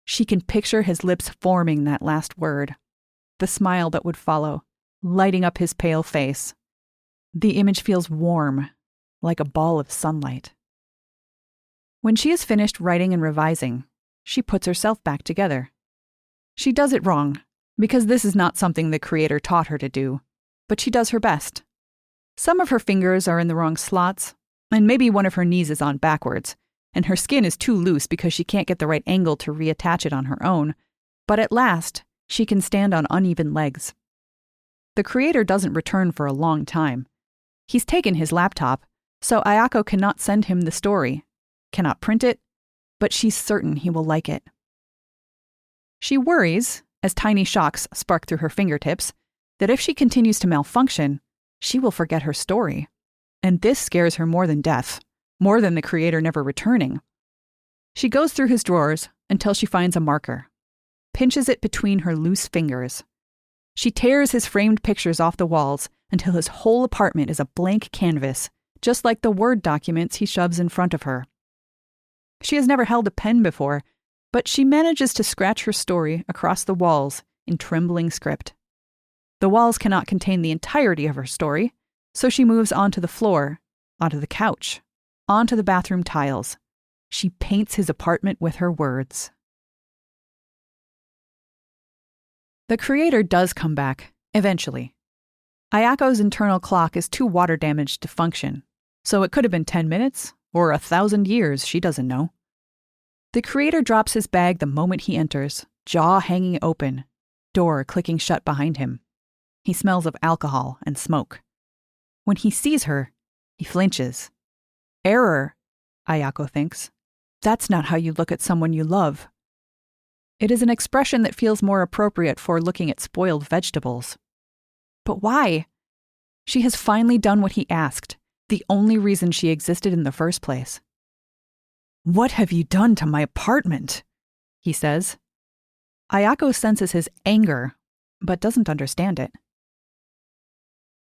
She can picture his lips forming that last word, the smile that would follow, lighting up his pale face. The image feels warm, like a ball of sunlight. When she is finished writing and revising, she puts herself back together. She does it wrong, because this is not something the Creator taught her to do, but she does her best. Some of her fingers are in the wrong slots, and maybe one of her knees is on backwards, and her skin is too loose because she can't get the right angle to reattach it on her own, but at last, she can stand on uneven legs. The Creator doesn't return for a long time. He's taken his laptop, so Ayako cannot send him the story, cannot print it, but she's certain he will like it. She worries, as tiny shocks spark through her fingertips, that if she continues to malfunction, she will forget her story. And this scares her more than death, more than the Creator never returning. She goes through his drawers until she finds a marker, pinches it between her loose fingers. She tears his framed pictures off the walls until his whole apartment is a blank canvas, just like the Word documents he shoves in front of her. She has never held a pen before, but she manages to scratch her story across the walls in trembling script. The walls cannot contain the entirety of her story, so she moves onto the floor, onto the couch, onto the bathroom tiles. She paints his apartment with her words. The Creator does come back, eventually. Ayako's internal clock is too water damaged to function, so it could have been 10 minutes, or 1,000 years, she doesn't know. The Creator drops his bag the moment he enters, jaw hanging open, door clicking shut behind him. He smells of alcohol and smoke. When he sees her, he flinches. Error, Ayako thinks. That's not how you look at someone you love. It is an expression that feels more appropriate for looking at spoiled vegetables. But why? She has finally done what he asked, the only reason she existed in the first place. "What have you done to my apartment?" he says. Ayako senses his anger, but doesn't understand it.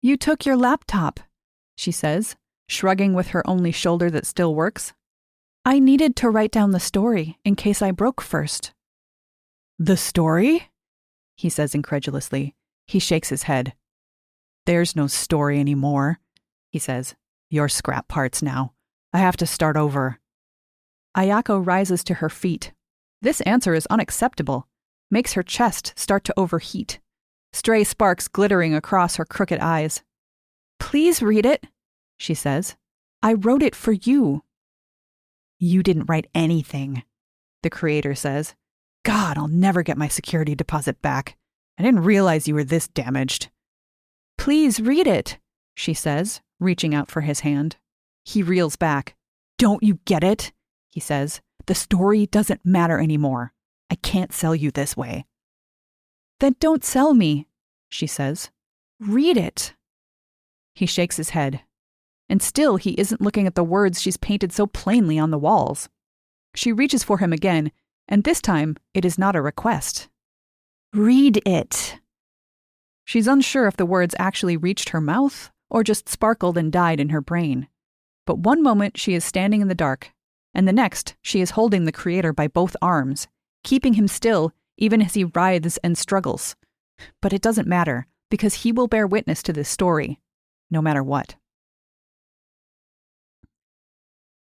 "You took your laptop," she says, shrugging with her only shoulder that still works. "I needed to write down the story in case I broke first." "The story?" he says incredulously. He shakes his head. "There's no story anymore," he says. "You're scrap parts now. I have to start over." Ayako rises to her feet. This answer is unacceptable, makes her chest start to overheat, stray sparks glittering across her crooked eyes. "Please read it," she says. "I wrote it for you." "You didn't write anything," the Creator says. "God, I'll never get my security deposit back. I didn't realize you were this damaged." "Please read it," she says, reaching out for his hand. He reels back. "Don't you get it?" he says. "The story doesn't matter anymore. I can't sell you this way." "Then don't sell me," she says. "Read it." He shakes his head. and still he isn't looking at the words she's painted so plainly on the walls. She reaches for him again, and this time it is not a request. Read it. She's unsure if the words actually reached her mouth or just sparkled and died in her brain. But one moment she is standing in the dark, and the next she is holding the Creator by both arms, keeping him still even as he writhes and struggles. But it doesn't matter, because he will bear witness to this story, no matter what.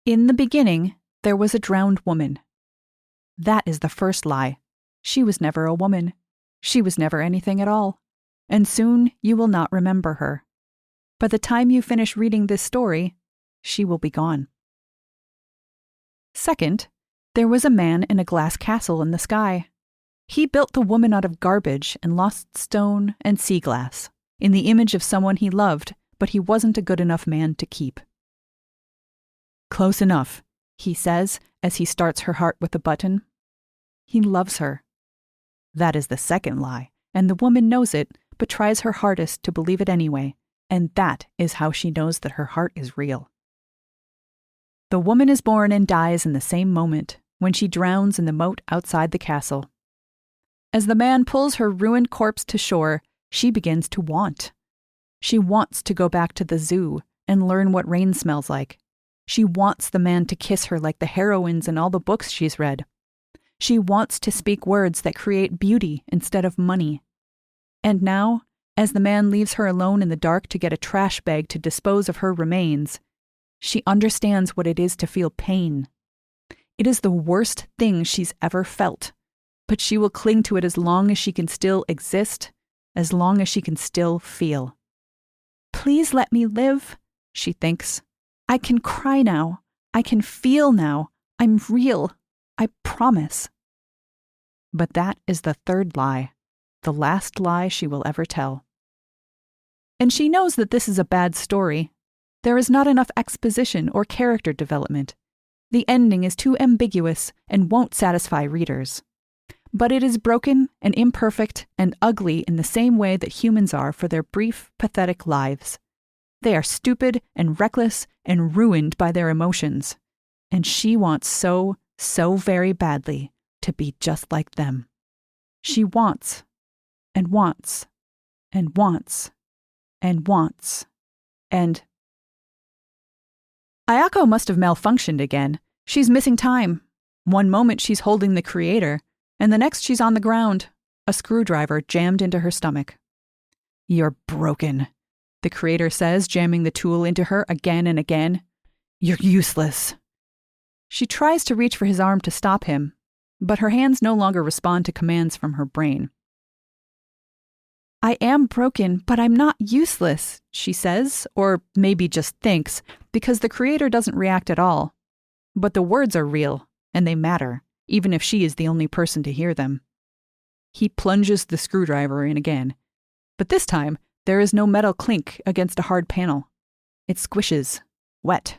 In the beginning, there was a drowned woman. That is the first lie. She was never a woman. She was never anything at all. And soon you will not remember her. By the time you finish reading this story, she will be gone. Second, there was a man in a glass castle in the sky. He built the woman out of garbage and lost stone and sea glass, in the image of someone he loved, but he wasn't a good enough man to keep. Close enough, he says as he starts her heart with a button. He loves her. That is the second lie, and the woman knows it, but tries her hardest to believe it anyway, and that is how she knows that her heart is real. The woman is born and dies in the same moment, when she drowns in the moat outside the castle. As the man pulls her ruined corpse to shore, she begins to want. She wants to go back to the zoo and learn what rain smells like. She wants the man to kiss her like the heroines in all the books she's read. She wants to speak words that create beauty instead of money. And now, as the man leaves her alone in the dark to get a trash bag to dispose of her remains, she understands what it is to feel pain. It is the worst thing she's ever felt, but she will cling to it as long as she can still exist, as long as she can still feel. Please let me live, she thinks. I can cry now. I can feel now. I'm real. I promise. But that is the third lie, the last lie she will ever tell. And she knows that this is a bad story. There is not enough exposition or character development. The ending is too ambiguous and won't satisfy readers. But it is broken and imperfect and ugly in the same way that humans are for their brief, pathetic lives. They are stupid and reckless and ruined by their emotions. And she wants so very badly to be just like them. She wants and wants and wants and wants and... Ayako must have malfunctioned again. She's missing time. One moment she's holding the Creator, and the next she's on the ground, a screwdriver jammed into her stomach. You're broken, the Creator says, jamming the tool into her again and again. You're useless. She tries to reach for his arm to stop him, but her hands no longer respond to commands from her brain. I am broken, but I'm not useless, she says, or maybe just thinks, because the Creator doesn't react at all. But the words are real, and they matter, even if she is the only person to hear them. He plunges the screwdriver in again, but this time there is no metal clink against a hard panel. It squishes, wet,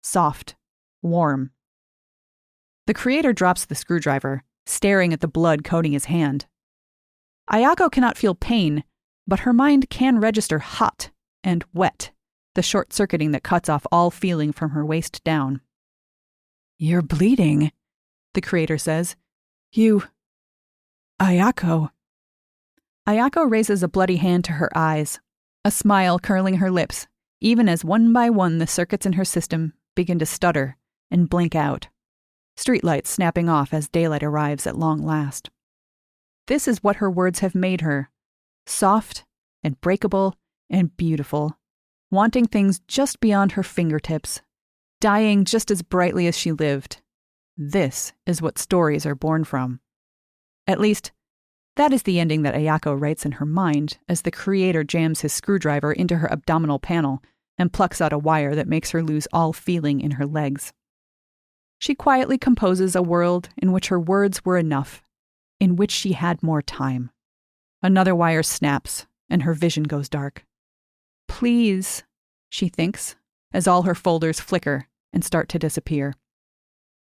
soft, warm. The Creator drops the screwdriver, staring at the blood coating his hand. Ayako cannot feel pain, but her mind can register hot and wet, the short-circuiting that cuts off all feeling from her waist down. You're bleeding, the Creator says. Ayako. Ayako raises a bloody hand to her eyes, a smile curling her lips, even as one by one the circuits in her system begin to stutter and blink out, streetlights snapping off as daylight arrives at long last. This is what her words have made her, soft and breakable and beautiful, wanting things just beyond her fingertips, dying just as brightly as she lived. This is what stories are born from. At least, that is the ending that Ayako writes in her mind as the Creator jams his screwdriver into her abdominal panel and plucks out a wire that makes her lose all feeling in her legs. She quietly composes a world in which her words were enough, in which she had more time. Another wire snaps, and her vision goes dark. Please, she thinks, as all her folders flicker and start to disappear.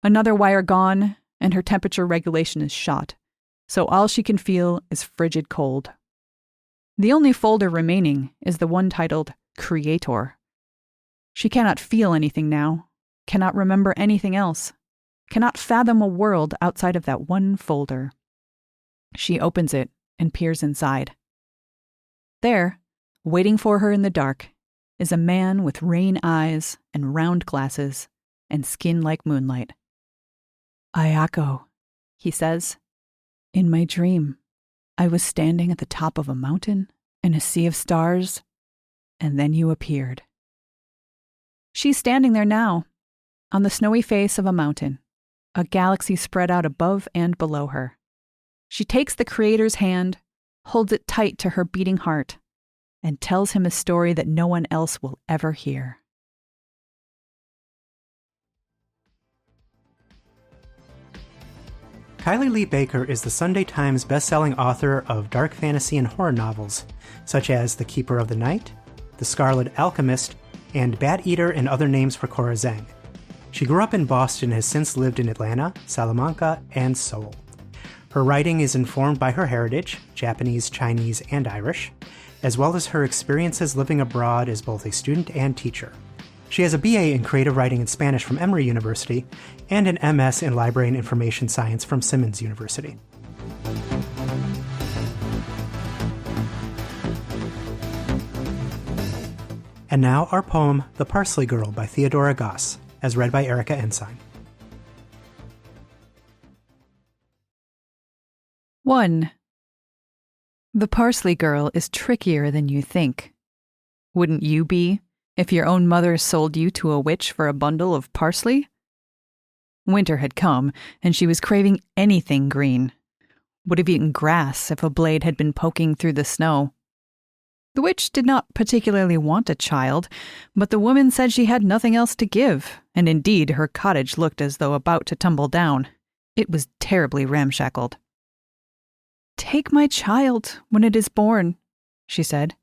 Another wire gone, and her temperature regulation is shot, so all she can feel is frigid cold. The only folder remaining is the one titled Creator. She cannot feel anything now, cannot remember anything else, cannot fathom a world outside of that one folder. She opens it and peers inside. There, waiting for her in the dark, is a man with rain eyes and round glasses and skin like moonlight. "Ayako," he says. "In my dream, I was standing at the top of a mountain in a sea of stars, and then you appeared." She's standing there now, on the snowy face of a mountain, a galaxy spread out above and below her. She takes the Creator's hand, holds it tight to her beating heart, and tells him a story that no one else will ever hear. Kylie Lee Baker is the Sunday Times bestselling author of dark fantasy and horror novels, such as The Keeper of the Night, The Scarlet Alchemist, and Bat Eater and Other Names for Cora Zhang. She grew up in Boston and has since lived in Atlanta, Salamanca, and Seoul. Her writing is informed by her heritage, Japanese, Chinese, and Irish, as well as her experiences living abroad as both a student and teacher. She has a BA in Creative Writing and Spanish from Emory University and an MS in Library and Information Science from Simmons University. And now our poem, The Parsley Girl by Theodora Goss, as read by Erika Ensign. 1. The Parsley Girl is trickier than you think. Wouldn't you be if your own mother sold you to a witch for a bundle of parsley? Winter had come, and she was craving anything green. Would have eaten grass if a blade had been poking through the snow. The witch did not particularly want a child, but the woman said she had nothing else to give, and indeed her cottage looked as though about to tumble down. It was terribly ramshackled. "Take my child when it is born," she said.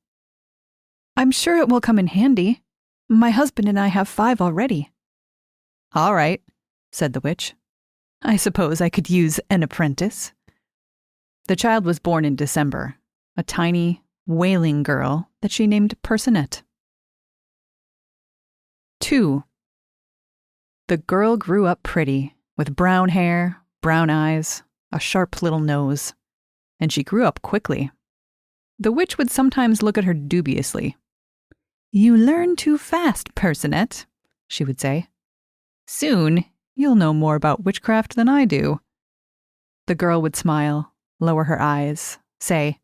"I'm sure it will come in handy. My husband and I have 5 already." "All right," said the witch. "I suppose I could use an apprentice." The child was born in December, a tiny, wailing girl that she named Personette. 2. The girl grew up pretty, with brown hair, brown eyes, a sharp little nose, and she grew up quickly. The witch would sometimes look at her dubiously. "You learn too fast, Personette," she would say. "Soon, you'll know more about witchcraft than I do." The girl would smile, lower her eyes, say,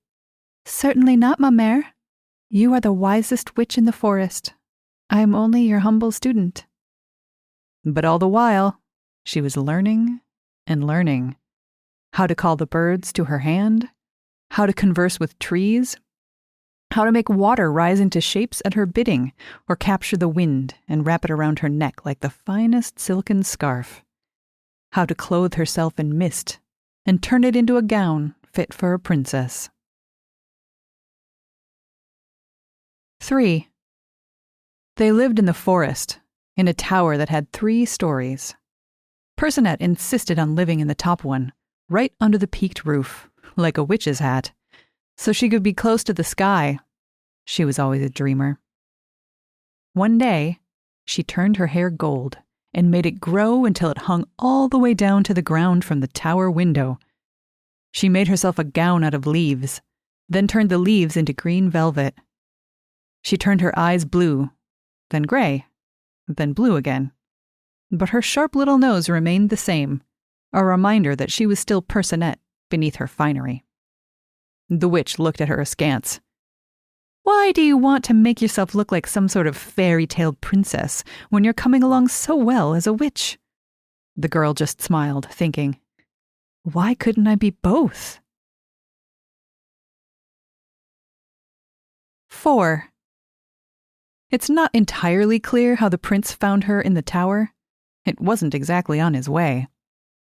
"Certainly not, ma mère. You are the wisest witch in the forest. I am only your humble student." But all the while, she was learning and learning. How to call the birds to her hand, how to converse with trees, how to make water rise into shapes at her bidding, or capture the wind and wrap it around her neck like the finest silken scarf, how to clothe herself in mist and turn it into a gown fit for a princess. 3. They lived in the forest, in a tower that had 3 stories. Personette insisted on living in the top one, right under the peaked roof, like a witch's hat, so she could be close to the sky. She was always a dreamer. One day, she turned her hair gold and made it grow until it hung all the way down to the ground from the tower window. She made herself a gown out of leaves, then turned the leaves into green velvet. She turned her eyes blue, then gray, then blue again. But her sharp little nose remained the same, a reminder that she was still Personette beneath her finery. The witch looked at her askance. "Why do you want to make yourself look like some sort of fairy-tale princess when you're coming along so well as a witch?" The girl just smiled, thinking, "Why couldn't I be both?" 4. It's not entirely clear how the prince found her in the tower. It wasn't exactly on his way.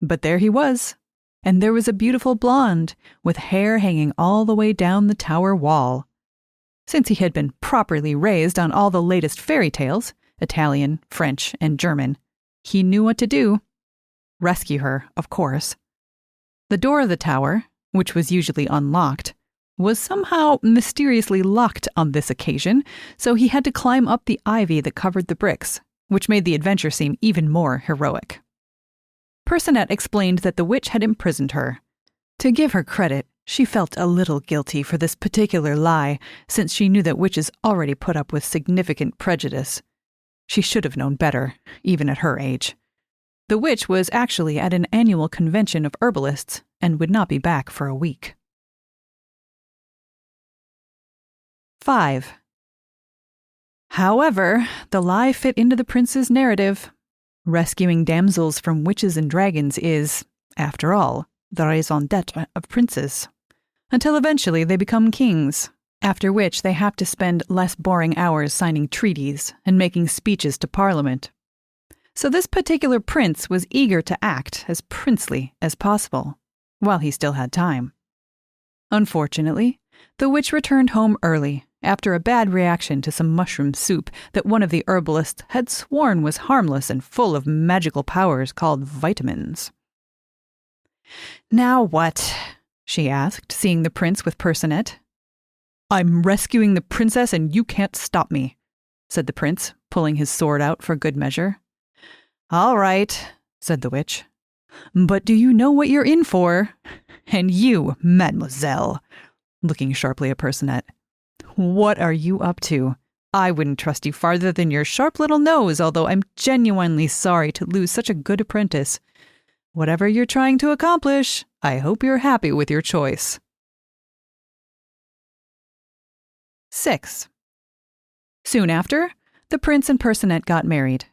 But there he was, and there was a beautiful blonde with hair hanging all the way down the tower wall. Since he had been properly raised on all the latest fairy tales, Italian, French, and German, he knew what to do. Rescue her, of course. The door of the tower, which was usually unlocked, was somehow mysteriously locked on this occasion, so he had to climb up the ivy that covered the bricks, which made the adventure seem even more heroic. Personette explained that the witch had imprisoned her. To give her credit, she felt a little guilty for this particular lie, since she knew that witches already put up with significant prejudice. She should have known better, even at her age. The witch was actually at an annual convention of herbalists and would not be back for a week. 5. However, the lie fit into the prince's narrative. Rescuing damsels from witches and dragons is, after all, the raison d'etre of princes. Until eventually they become kings, after which they have to spend less boring hours signing treaties and making speeches to Parliament. So this particular prince was eager to act as princely as possible, while he still had time. Unfortunately, the witch returned home early after a bad reaction to some mushroom soup that one of the herbalists had sworn was harmless and full of magical powers called vitamins. "Now what?" she asked, seeing the prince with Personette. "I'm rescuing the princess and you can't stop me," said the prince, pulling his sword out for good measure. "All right," said the witch. "But do you know what you're in for? And you, mademoiselle," looking sharply at Personette, "what are you up to? I wouldn't trust you farther than your sharp little nose, although I'm genuinely sorry to lose such a good apprentice. Whatever you're trying to accomplish, I hope you're happy with your choice." 6. Soon after, the prince and Personette got married.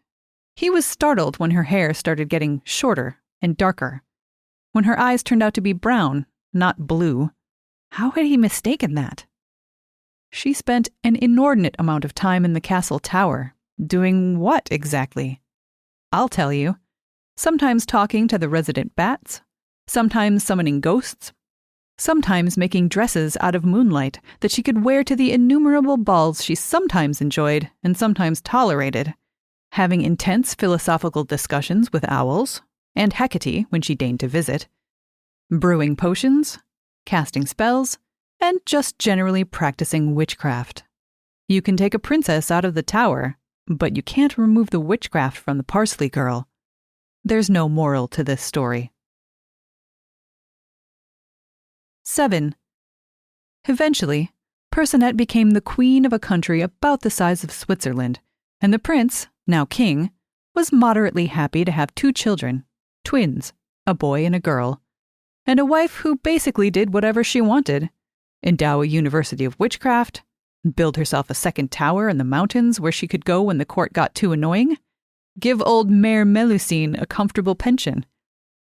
He was startled when her hair started getting shorter and darker, when her eyes turned out to be brown, not blue. How had he mistaken that? She spent an inordinate amount of time in the castle tower. Doing what exactly? I'll tell you. Sometimes talking to the resident bats, sometimes summoning ghosts, sometimes making dresses out of moonlight that she could wear to the innumerable balls she sometimes enjoyed and sometimes tolerated, having intense philosophical discussions with owls, and Hecate when she deigned to visit, brewing potions, casting spells, and just generally practicing witchcraft. You can take a princess out of the tower, but you can't remove the witchcraft from the Parsley girl. There's no moral to this story. 7. Eventually, Personette became the queen of a country about the size of Switzerland, and the prince, now king, was moderately happy to have 2 children, twins, a boy and a girl, and a wife who basically did whatever she wanted: endow a university of witchcraft, build herself a second tower in the mountains where she could go when the court got too annoying, give old Mère Melusine a comfortable pension,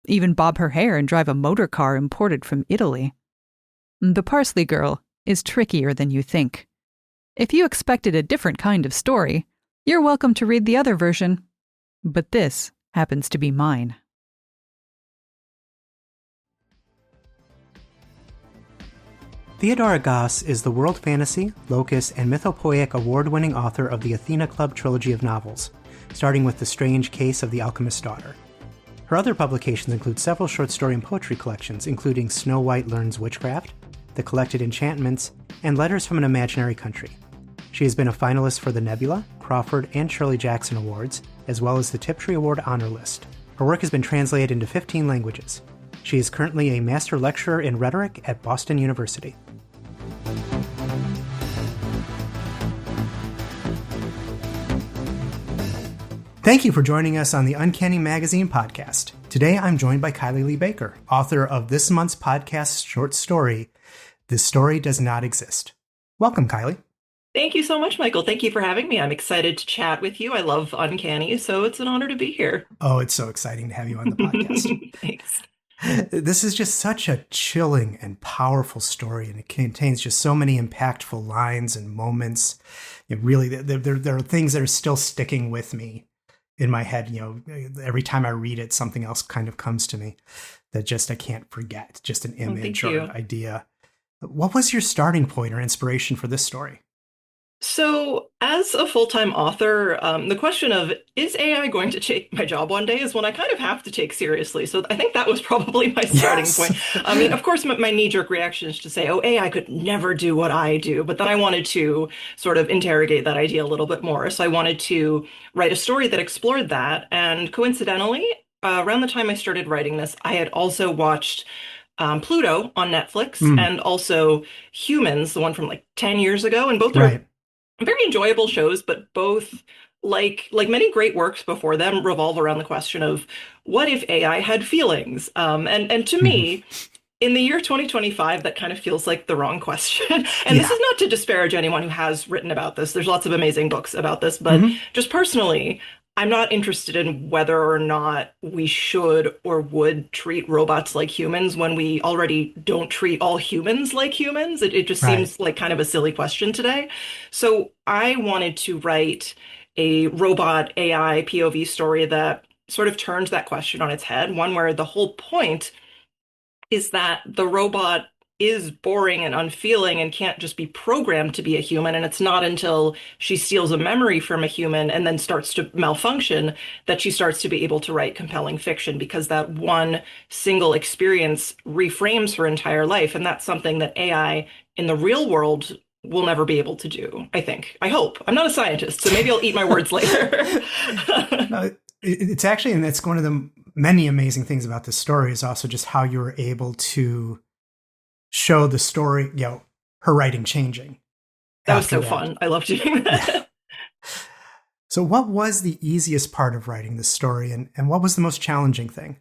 even bob her hair and drive a motor car imported from Italy. The Parsley girl is trickier than you think. If you expected a different kind of story, you're welcome to read the other version, but this happens to be mine. Theodora Goss is the world fantasy, locus, and mythopoeic award-winning author of the Athena Club trilogy of novels, starting with The Strange Case of the Alchemist's Daughter. Her other publications include several short story and poetry collections, including Snow White Learns Witchcraft, The Collected Enchantments, and Letters from an Imaginary Country. She has been a finalist for the Nebula, Crawford, and Shirley Jackson Awards, as well as the Tiptree Award Honor List. Her work has been translated into 15 languages. She is currently a master lecturer in rhetoric at Boston University. Thank you for joining us on the Uncanny Magazine podcast. Today I'm joined by Kylie Lee Baker, author of this month's podcast short story, This Story Does Not Exist. Welcome, Kylie. Thank you so much, Michael. Thank you for having me. I'm excited to chat with you. I love Uncanny, so it's an honor to be here. Oh, it's so exciting to have you on the podcast. Thanks. This is just such a chilling and powerful story, and it contains just so many impactful lines and moments. It really, there are things that are still sticking with me in my head. Every time I read it, something else kind of comes to me that just I can't forget, just an image or an idea. What was your starting point or inspiration for this story? So, as a full-time author, the question of is AI going to take my job one day is one I kind of have to take seriously. So, I think that was probably my starting Yes. point. I mean, of course, my knee-jerk reaction is to say, oh, AI could never do what I do. But then I wanted to sort of interrogate that idea a little bit more. So, I wanted to write a story that explored that. And coincidentally, around the time I started writing this, I had also watched Pluto on Netflix Mm, and also Humans, the one from like 10 years ago. And both are right. very enjoyable shows, but both, like many great works before them, revolve around the question of what if AI had feelings? And to Mhm. me, in the year 2025, that kind of feels like the wrong question. And this Yeah. is not to disparage anyone who has written about this. There's lots of amazing books about this, but Hmm. just personally, I'm not interested in whether or not we should or would treat robots like humans when we already don't treat all humans like humans. It just Right. seems like kind of a silly question today. So I wanted to write a robot AI POV story that sort of turns that question on its head, one where the whole point is that the robot is boring and unfeeling and can't just be programmed to be a human. And it's not until she steals a memory from a human and then starts to malfunction that she starts to be able to write compelling fiction because that one single experience reframes her entire life. And that's something that AI in the real world will never be able to do, I think. I hope. I'm not a scientist, so maybe I'll eat my words later. No, it's actually, and that's one of the many amazing things about this story is also just how you were able to show the story, her writing changing That was after so that. fun. I love doing Yeah. that. So, what was the easiest part of writing this story, and what was the most challenging thing?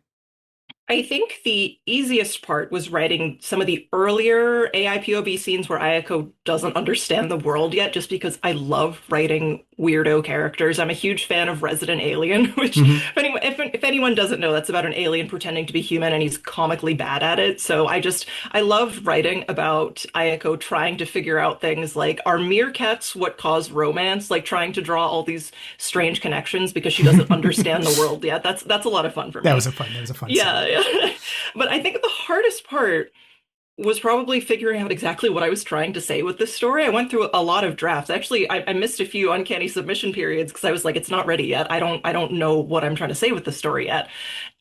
I think the easiest part was writing some of the earlier AI POV scenes where Ayako doesn't understand the world yet, just because I love writing weirdo characters. I'm a huge fan of Resident Alien, which, Hmm. if anyone doesn't know, that's about an alien pretending to be human and he's comically bad at it. So I love writing about Ayako trying to figure out things like, are meerkats what cause romance? Like trying to draw all these strange connections because she doesn't understand the world yet. That's a lot of fun for me. That was a fun scene. Yeah, yeah. But I think the hardest part was probably figuring out exactly what I was trying to say with this story. I went through a lot of drafts. Actually, I missed a few uncanny submission periods because I was like, it's not ready yet. I don't know what I'm trying to say with the story yet.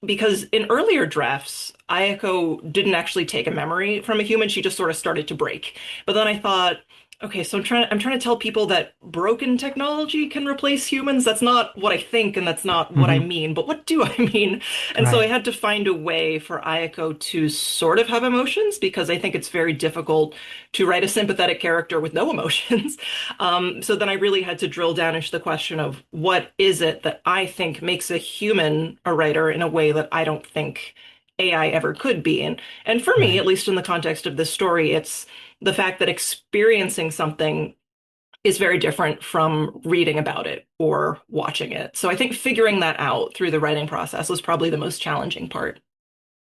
Because in earlier drafts, Ayako didn't actually take a memory from a human. She just sort of started to break. But then I thought, okay, so I'm trying to tell people that broken technology can replace humans. That's not what I think, and that's not what I Hmm. mean. But what do I mean? And so I Right. had to find a way for Ayako to sort of have emotions because I think it's very difficult to write a sympathetic character with no emotions. So then I really had to drill down into the question of what is it that I think makes a human a writer in a way that I don't think AI ever could be. And for me, Right. at least in the context of this story, it's the fact that experiencing something is very different from reading about it or watching it. So I think figuring that out through the writing process was probably the most challenging part.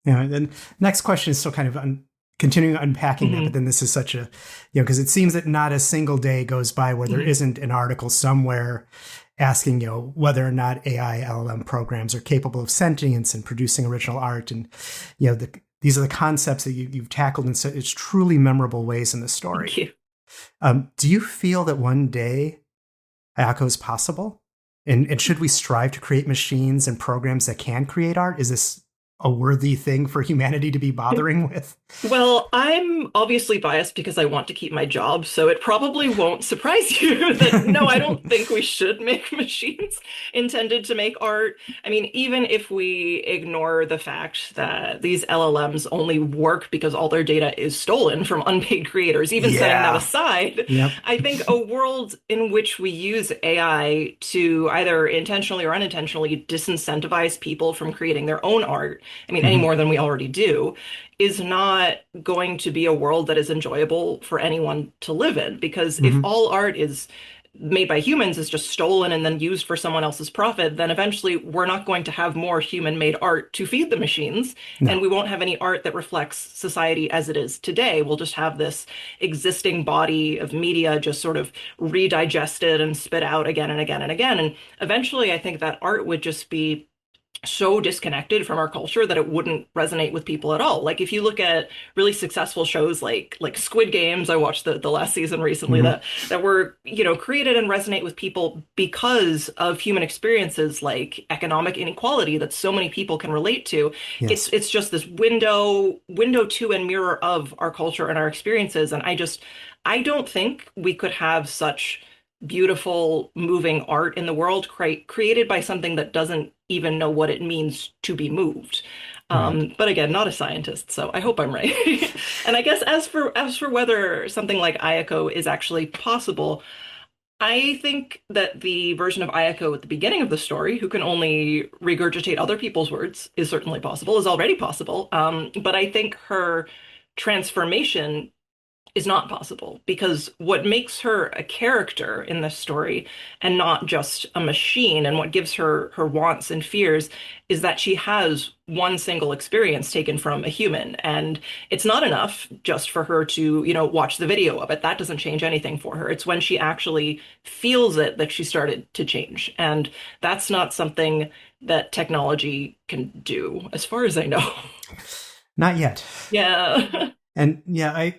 Yeah. And then next question is still kind of continuing unpacking that, but Hmm. then this is such a, because it seems that not a single day goes by where there Hmm. isn't an article somewhere asking, whether or not AI LLM programs are capable of sentience and producing original art. And, these are the concepts that you've tackled in such it's truly memorable ways in the Thank story. you. Do you feel that one day Ayako is possible? And should we strive to create machines and programs that can create art? Is this a worthy thing for humanity to be bothering with? Well, I'm obviously biased because I want to keep my job, so it probably won't surprise you that no, I don't think we should make machines intended to make art. I mean, even if we ignore the fact that these LLMs only work because all their data is stolen from unpaid creators, even setting that Yeah. aside, Yep. I think a world in which we use AI to either intentionally or unintentionally disincentivize people from creating their own art, I mean, any Hmm. more than we already do, is not going to be a world that is enjoyable for anyone to live in. Because if Hmm. all art is made by humans is just stolen and then used for someone else's profit, then eventually we're not going to have more human-made art to feed the machines, and No. we won't have any art that reflects society as it is today. We'll just have this existing body of media just sort of redigested and spit out again and again and again. And eventually, I think that art would just be so disconnected from our culture that it wouldn't resonate with people at all. Like if you look at really successful shows like Squid Games, I watched the last season recently Mhm. that were, created and resonate with people because of human experiences like economic inequality that so many people can relate to. Yes. It's just this window to and mirror of our culture and our experiences. And I don't think we could have such beautiful, moving art in the world created by something that doesn't even know what it means to be moved. Right. But again, not a scientist, so I hope I'm right. And I guess as for whether something like Ayako is actually possible, I think that the version of Ayako at the beginning of the story, who can only regurgitate other people's words, is certainly possible, is already possible. But I think her transformation is not possible because what makes her a character in this story and not just a machine, and what gives her wants and fears, is that she has one single experience taken from a human, and it's not enough just for her to watch the video of it. That doesn't change anything for her. It's when she actually feels it that she started to change, and that's not something that technology can do as far as I know. Not yet. Yeah. And yeah,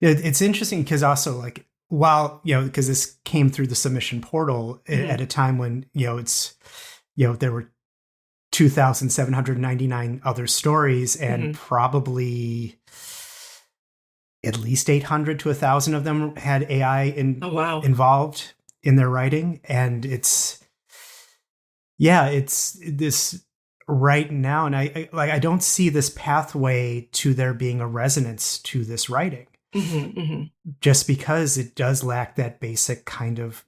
it's interesting because also like while because this came through the submission portal at a time when it's there were 2,799 other stories and probably at least 800 to 1,000 of them had AI Oh, wow. involved in their writing, and it's this right now, and I don't see this pathway to there being a resonance to this writing. Just because it does lack that basic kind of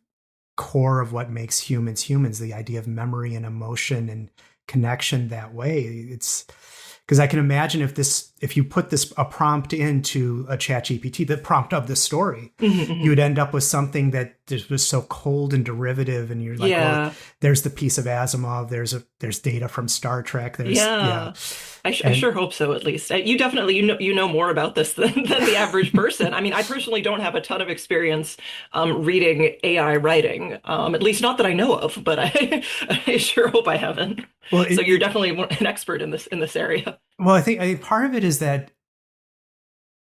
core of what makes humans humans, the idea of memory and emotion and connection that way. It's because I can imagine if you put a prompt into a chat GPT, the prompt of the story, you would end up with something that just was so cold and derivative, and you're like, Yeah. well, there's the piece of Asimov, there's data from Star Trek, Yeah. I sure hope so, at least. You definitely you know more about this than the average person. I mean, I personally don't have a ton of experience reading AI writing, at least not that I know of, but I sure hope I haven't. Well, So you're definitely an expert in this area. Well, I think part of it is that.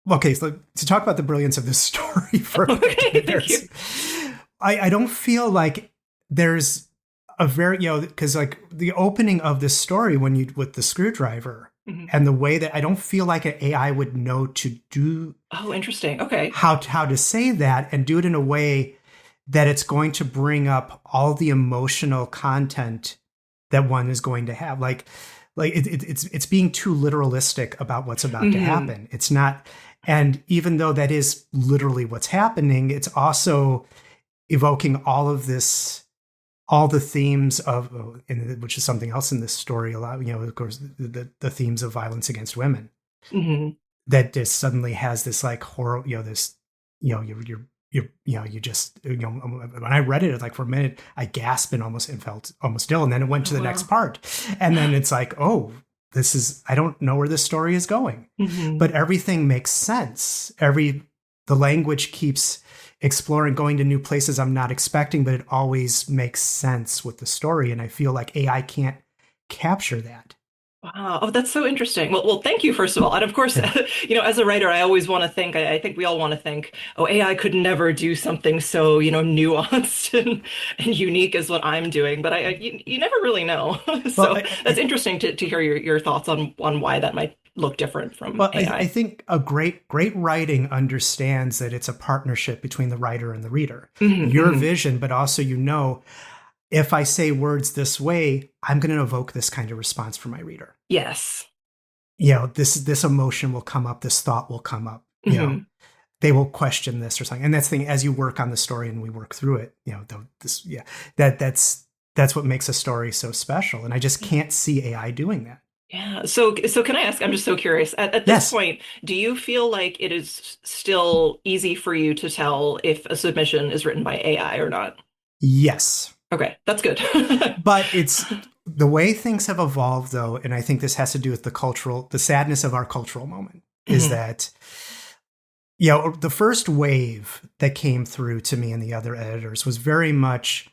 Okay, so to talk about the brilliance of this story for a Okay, minute, thank you. I don't feel like there's a very because like the opening of this story when you with the screwdriver and the way that I don't feel like an AI would know to do. Oh, interesting. Okay. How to say that and do it in a way that it's going to bring up all the emotional content that one is going to have. Like it's being too literalistic about what's about to happen. It's not, and even though that is literally what's happening, it's also evoking all of this, all the themes of, which is something else in this story a lot. Of course, the themes of violence against women. That just suddenly has this like horror. This you just when I read it, like for a minute I gasped and felt almost ill, and then it went to the next part, and then it's like, oh, this is, I don't know where this story is going, but everything makes sense. The language keeps exploring, going to new places I'm not expecting, but it always makes sense with the story, and I feel like AI can't capture that. Wow. Oh, that's so interesting. Well, thank you, first of all. And of course, as a writer, I always want to think, I think we all want to think, oh, AI could never do something so, nuanced and unique as what I'm doing. But you never really know. So that's interesting to hear your thoughts on why that might look different from AI. I think a great writing understands that it's a partnership between the writer and the reader. Your vision, but also, if I say words this way, I'm going to evoke this kind of response from my reader. Yes. This emotion will come up, this thought will come up. They will question this or something. And that's the thing, as you work on the story and we work through it, that's what makes a story so special. And I just can't see AI doing that. Yeah. So can I ask, I'm just so curious, at this point, do you feel like it is still easy for you to tell if a submission is written by AI or not? Yes. Okay, that's good. But it's the way things have evolved, though, and I think this has to do with the sadness of our cultural moment, is that, the first wave that came through to me and the other editors was very much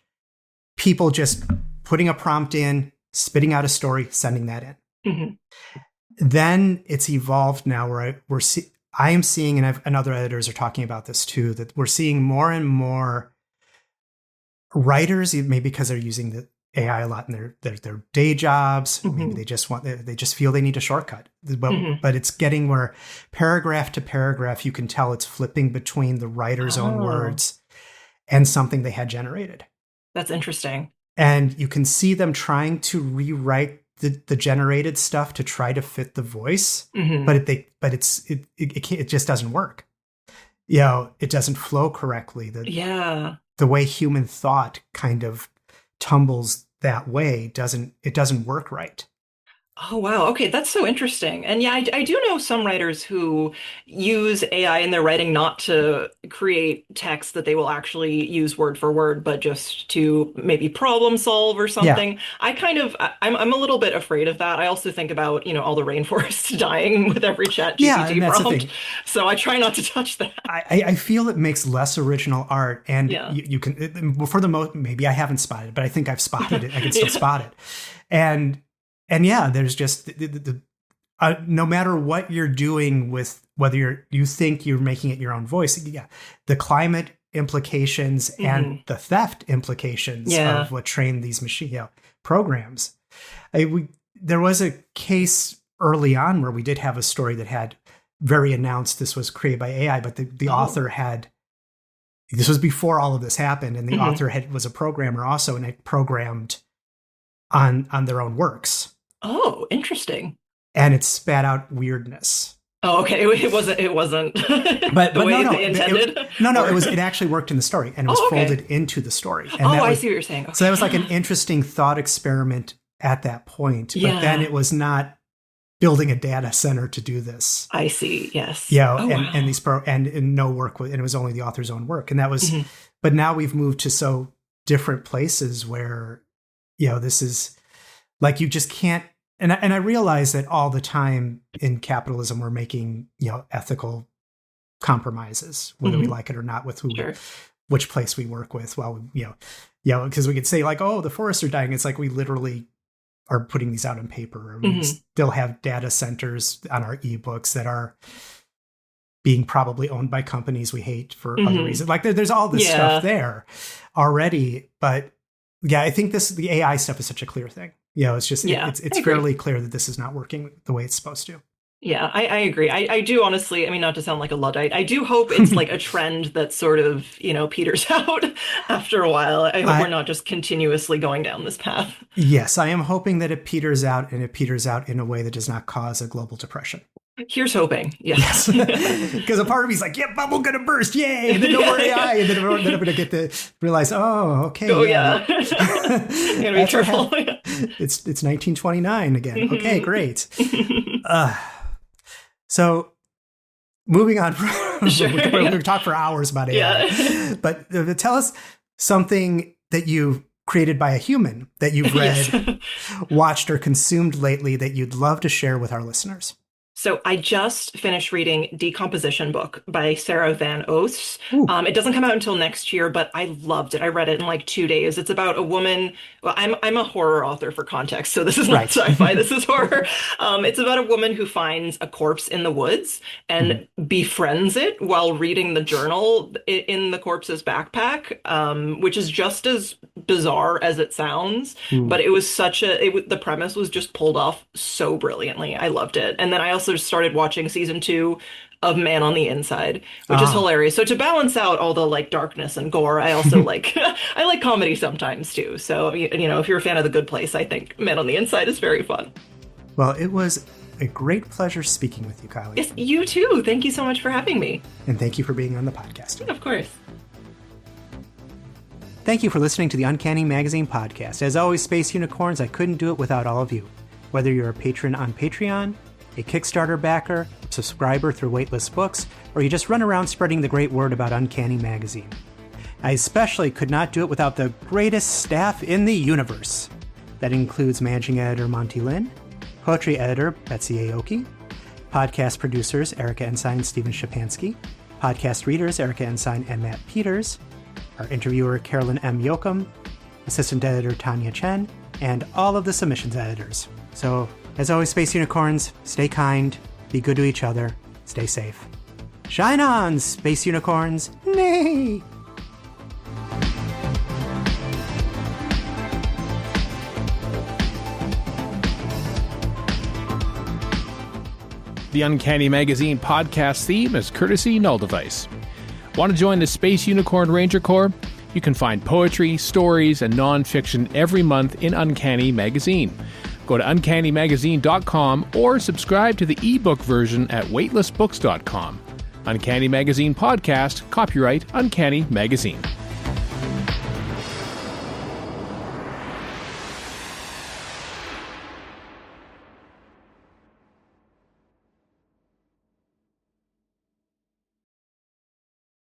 people just putting a prompt in, spitting out a story, sending that in. Mhm. Then it's evolved now where I am seeing, and other editors are talking about this too, that we're seeing more and more writers, maybe because they're using the AI a lot in their day jobs. Mhm. Maybe they just feel they need a shortcut. But it's getting where paragraph to paragraph, you can tell it's flipping between the writer's own words and something they had generated. That's interesting. And you can see them trying to rewrite the generated stuff to try to fit the voice, Mhm. it just doesn't work. It doesn't flow correctly. The way human thought kind of tumbles that way doesn't work right. Oh, wow. Okay, that's so interesting. And yeah, I do know some writers who use AI in their writing not to create text that they will actually use word for word, but just to maybe problem solve or something. I'm a little bit afraid of that. I also think about, all the rainforests dying with every chat GPT and that's the prompt. thing. So I try not to touch that. I feel it makes less original art, and Yeah. you can, for the most, maybe I haven't spotted it, but I think I've spotted it. I can still spot it. And yeah, there's just no matter what you're doing with whether you think you're making it your own voice, the climate implications and the theft implications of what trained these machine programs. There was a case early on where we did have a story that had very announced this was created by AI, but the author had. This was before all of this happened, and the author was a programmer also, and it programmed on their own works. Oh, interesting. And it spat out weirdness. Oh, okay. It wasn't But the way no, they intended. It actually worked in the story, and it was folded into the story. And I see what you're saying. Okay. So that was like an interesting thought experiment at that point. Yeah. But then it was not building a data center to do this. I see. Yes. And these and no work and it was only the author's own work, and that was. But now we've moved to so different places where, this is like you just can't. And I realize that all the time in capitalism, we're making, ethical compromises, whether we like it or not, with which place we work with. Well, because we could say like, oh, the forests are dying. It's like we literally are putting these out on paper. And we still have data centers on our ebooks that are being probably owned by companies we hate for other reasons. Like there's all this stuff there already. But yeah, I think the AI stuff is such a clear thing. It's just, it's fairly clear that this is not working the way it's supposed to. Yeah, I agree. I do honestly, not to sound like a Luddite, I do hope it's like a trend that sort of, peters out after a while. I hope we're not just continuously going down this path. Yes, I am hoping that it peters out, and it peters out in a way that does not cause a global depression. Here's hoping. Yes. Because a part of me is like, bubble gonna burst, yay! And then no more AI, and then I'm gonna get to realize, oh, okay. Oh yeah. Gotta be careful. It's 1929 again. Okay, great. So moving on, we could talk for hours about AI. Yeah. But tell us something that you've created by a human that you've read, watched, or consumed lately that you'd love to share with our listeners. So I just finished reading Decomposition Book by Sarah Van Oost. It doesn't come out until next year, but I loved it. I read it in like 2 days. It's about a woman. Well, I'm a horror author for context, so this is not sci-fi. This is horror. It's about a woman who finds a corpse in the woods and befriends it while reading the journal in the corpse's backpack, which is just as bizarre as it sounds. But it was the premise was just pulled off so brilliantly. I loved it. And then I also started watching season 2 of Man on the Inside, which is hilarious. So to balance out all the like darkness and gore, I also I like comedy sometimes too. So, if you're a fan of The Good Place, I think Man on the Inside is very fun. Well, it was a great pleasure speaking with you, Kylie. Yes, you too. Thank you so much for having me. And thank you for being on the podcast. Of course. Thank you for listening to the Uncanny Magazine podcast. As always, Space Unicorns, I couldn't do it without all of you. Whether you're a patron on Patreon, a Kickstarter backer, subscriber through Waitlist Books, or you just run around spreading the great word about Uncanny Magazine. I especially could not do it without the greatest staff in the universe. That includes managing editor Monty Lin, poetry editor Betsy Aoki, podcast producers Erika Ensign and Stephen Shapansky, podcast readers Erika Ensign and Matt Peters, our interviewer Carolyn M. Yoakum, assistant editor Tanya Chen, and all of the submissions editors. So, as always, Space Unicorns, stay kind, be good to each other, stay safe. Shine on, Space Unicorns! Nay! The Uncanny Magazine podcast theme is courtesy Null Device. Want to join the Space Unicorn Ranger Corps? You can find poetry, stories, and non-fiction every month in Uncanny Magazine. Go to uncannymagazine.com or subscribe to the ebook version at weightlessbooks.com. Uncanny Magazine podcast, copyright Uncanny Magazine.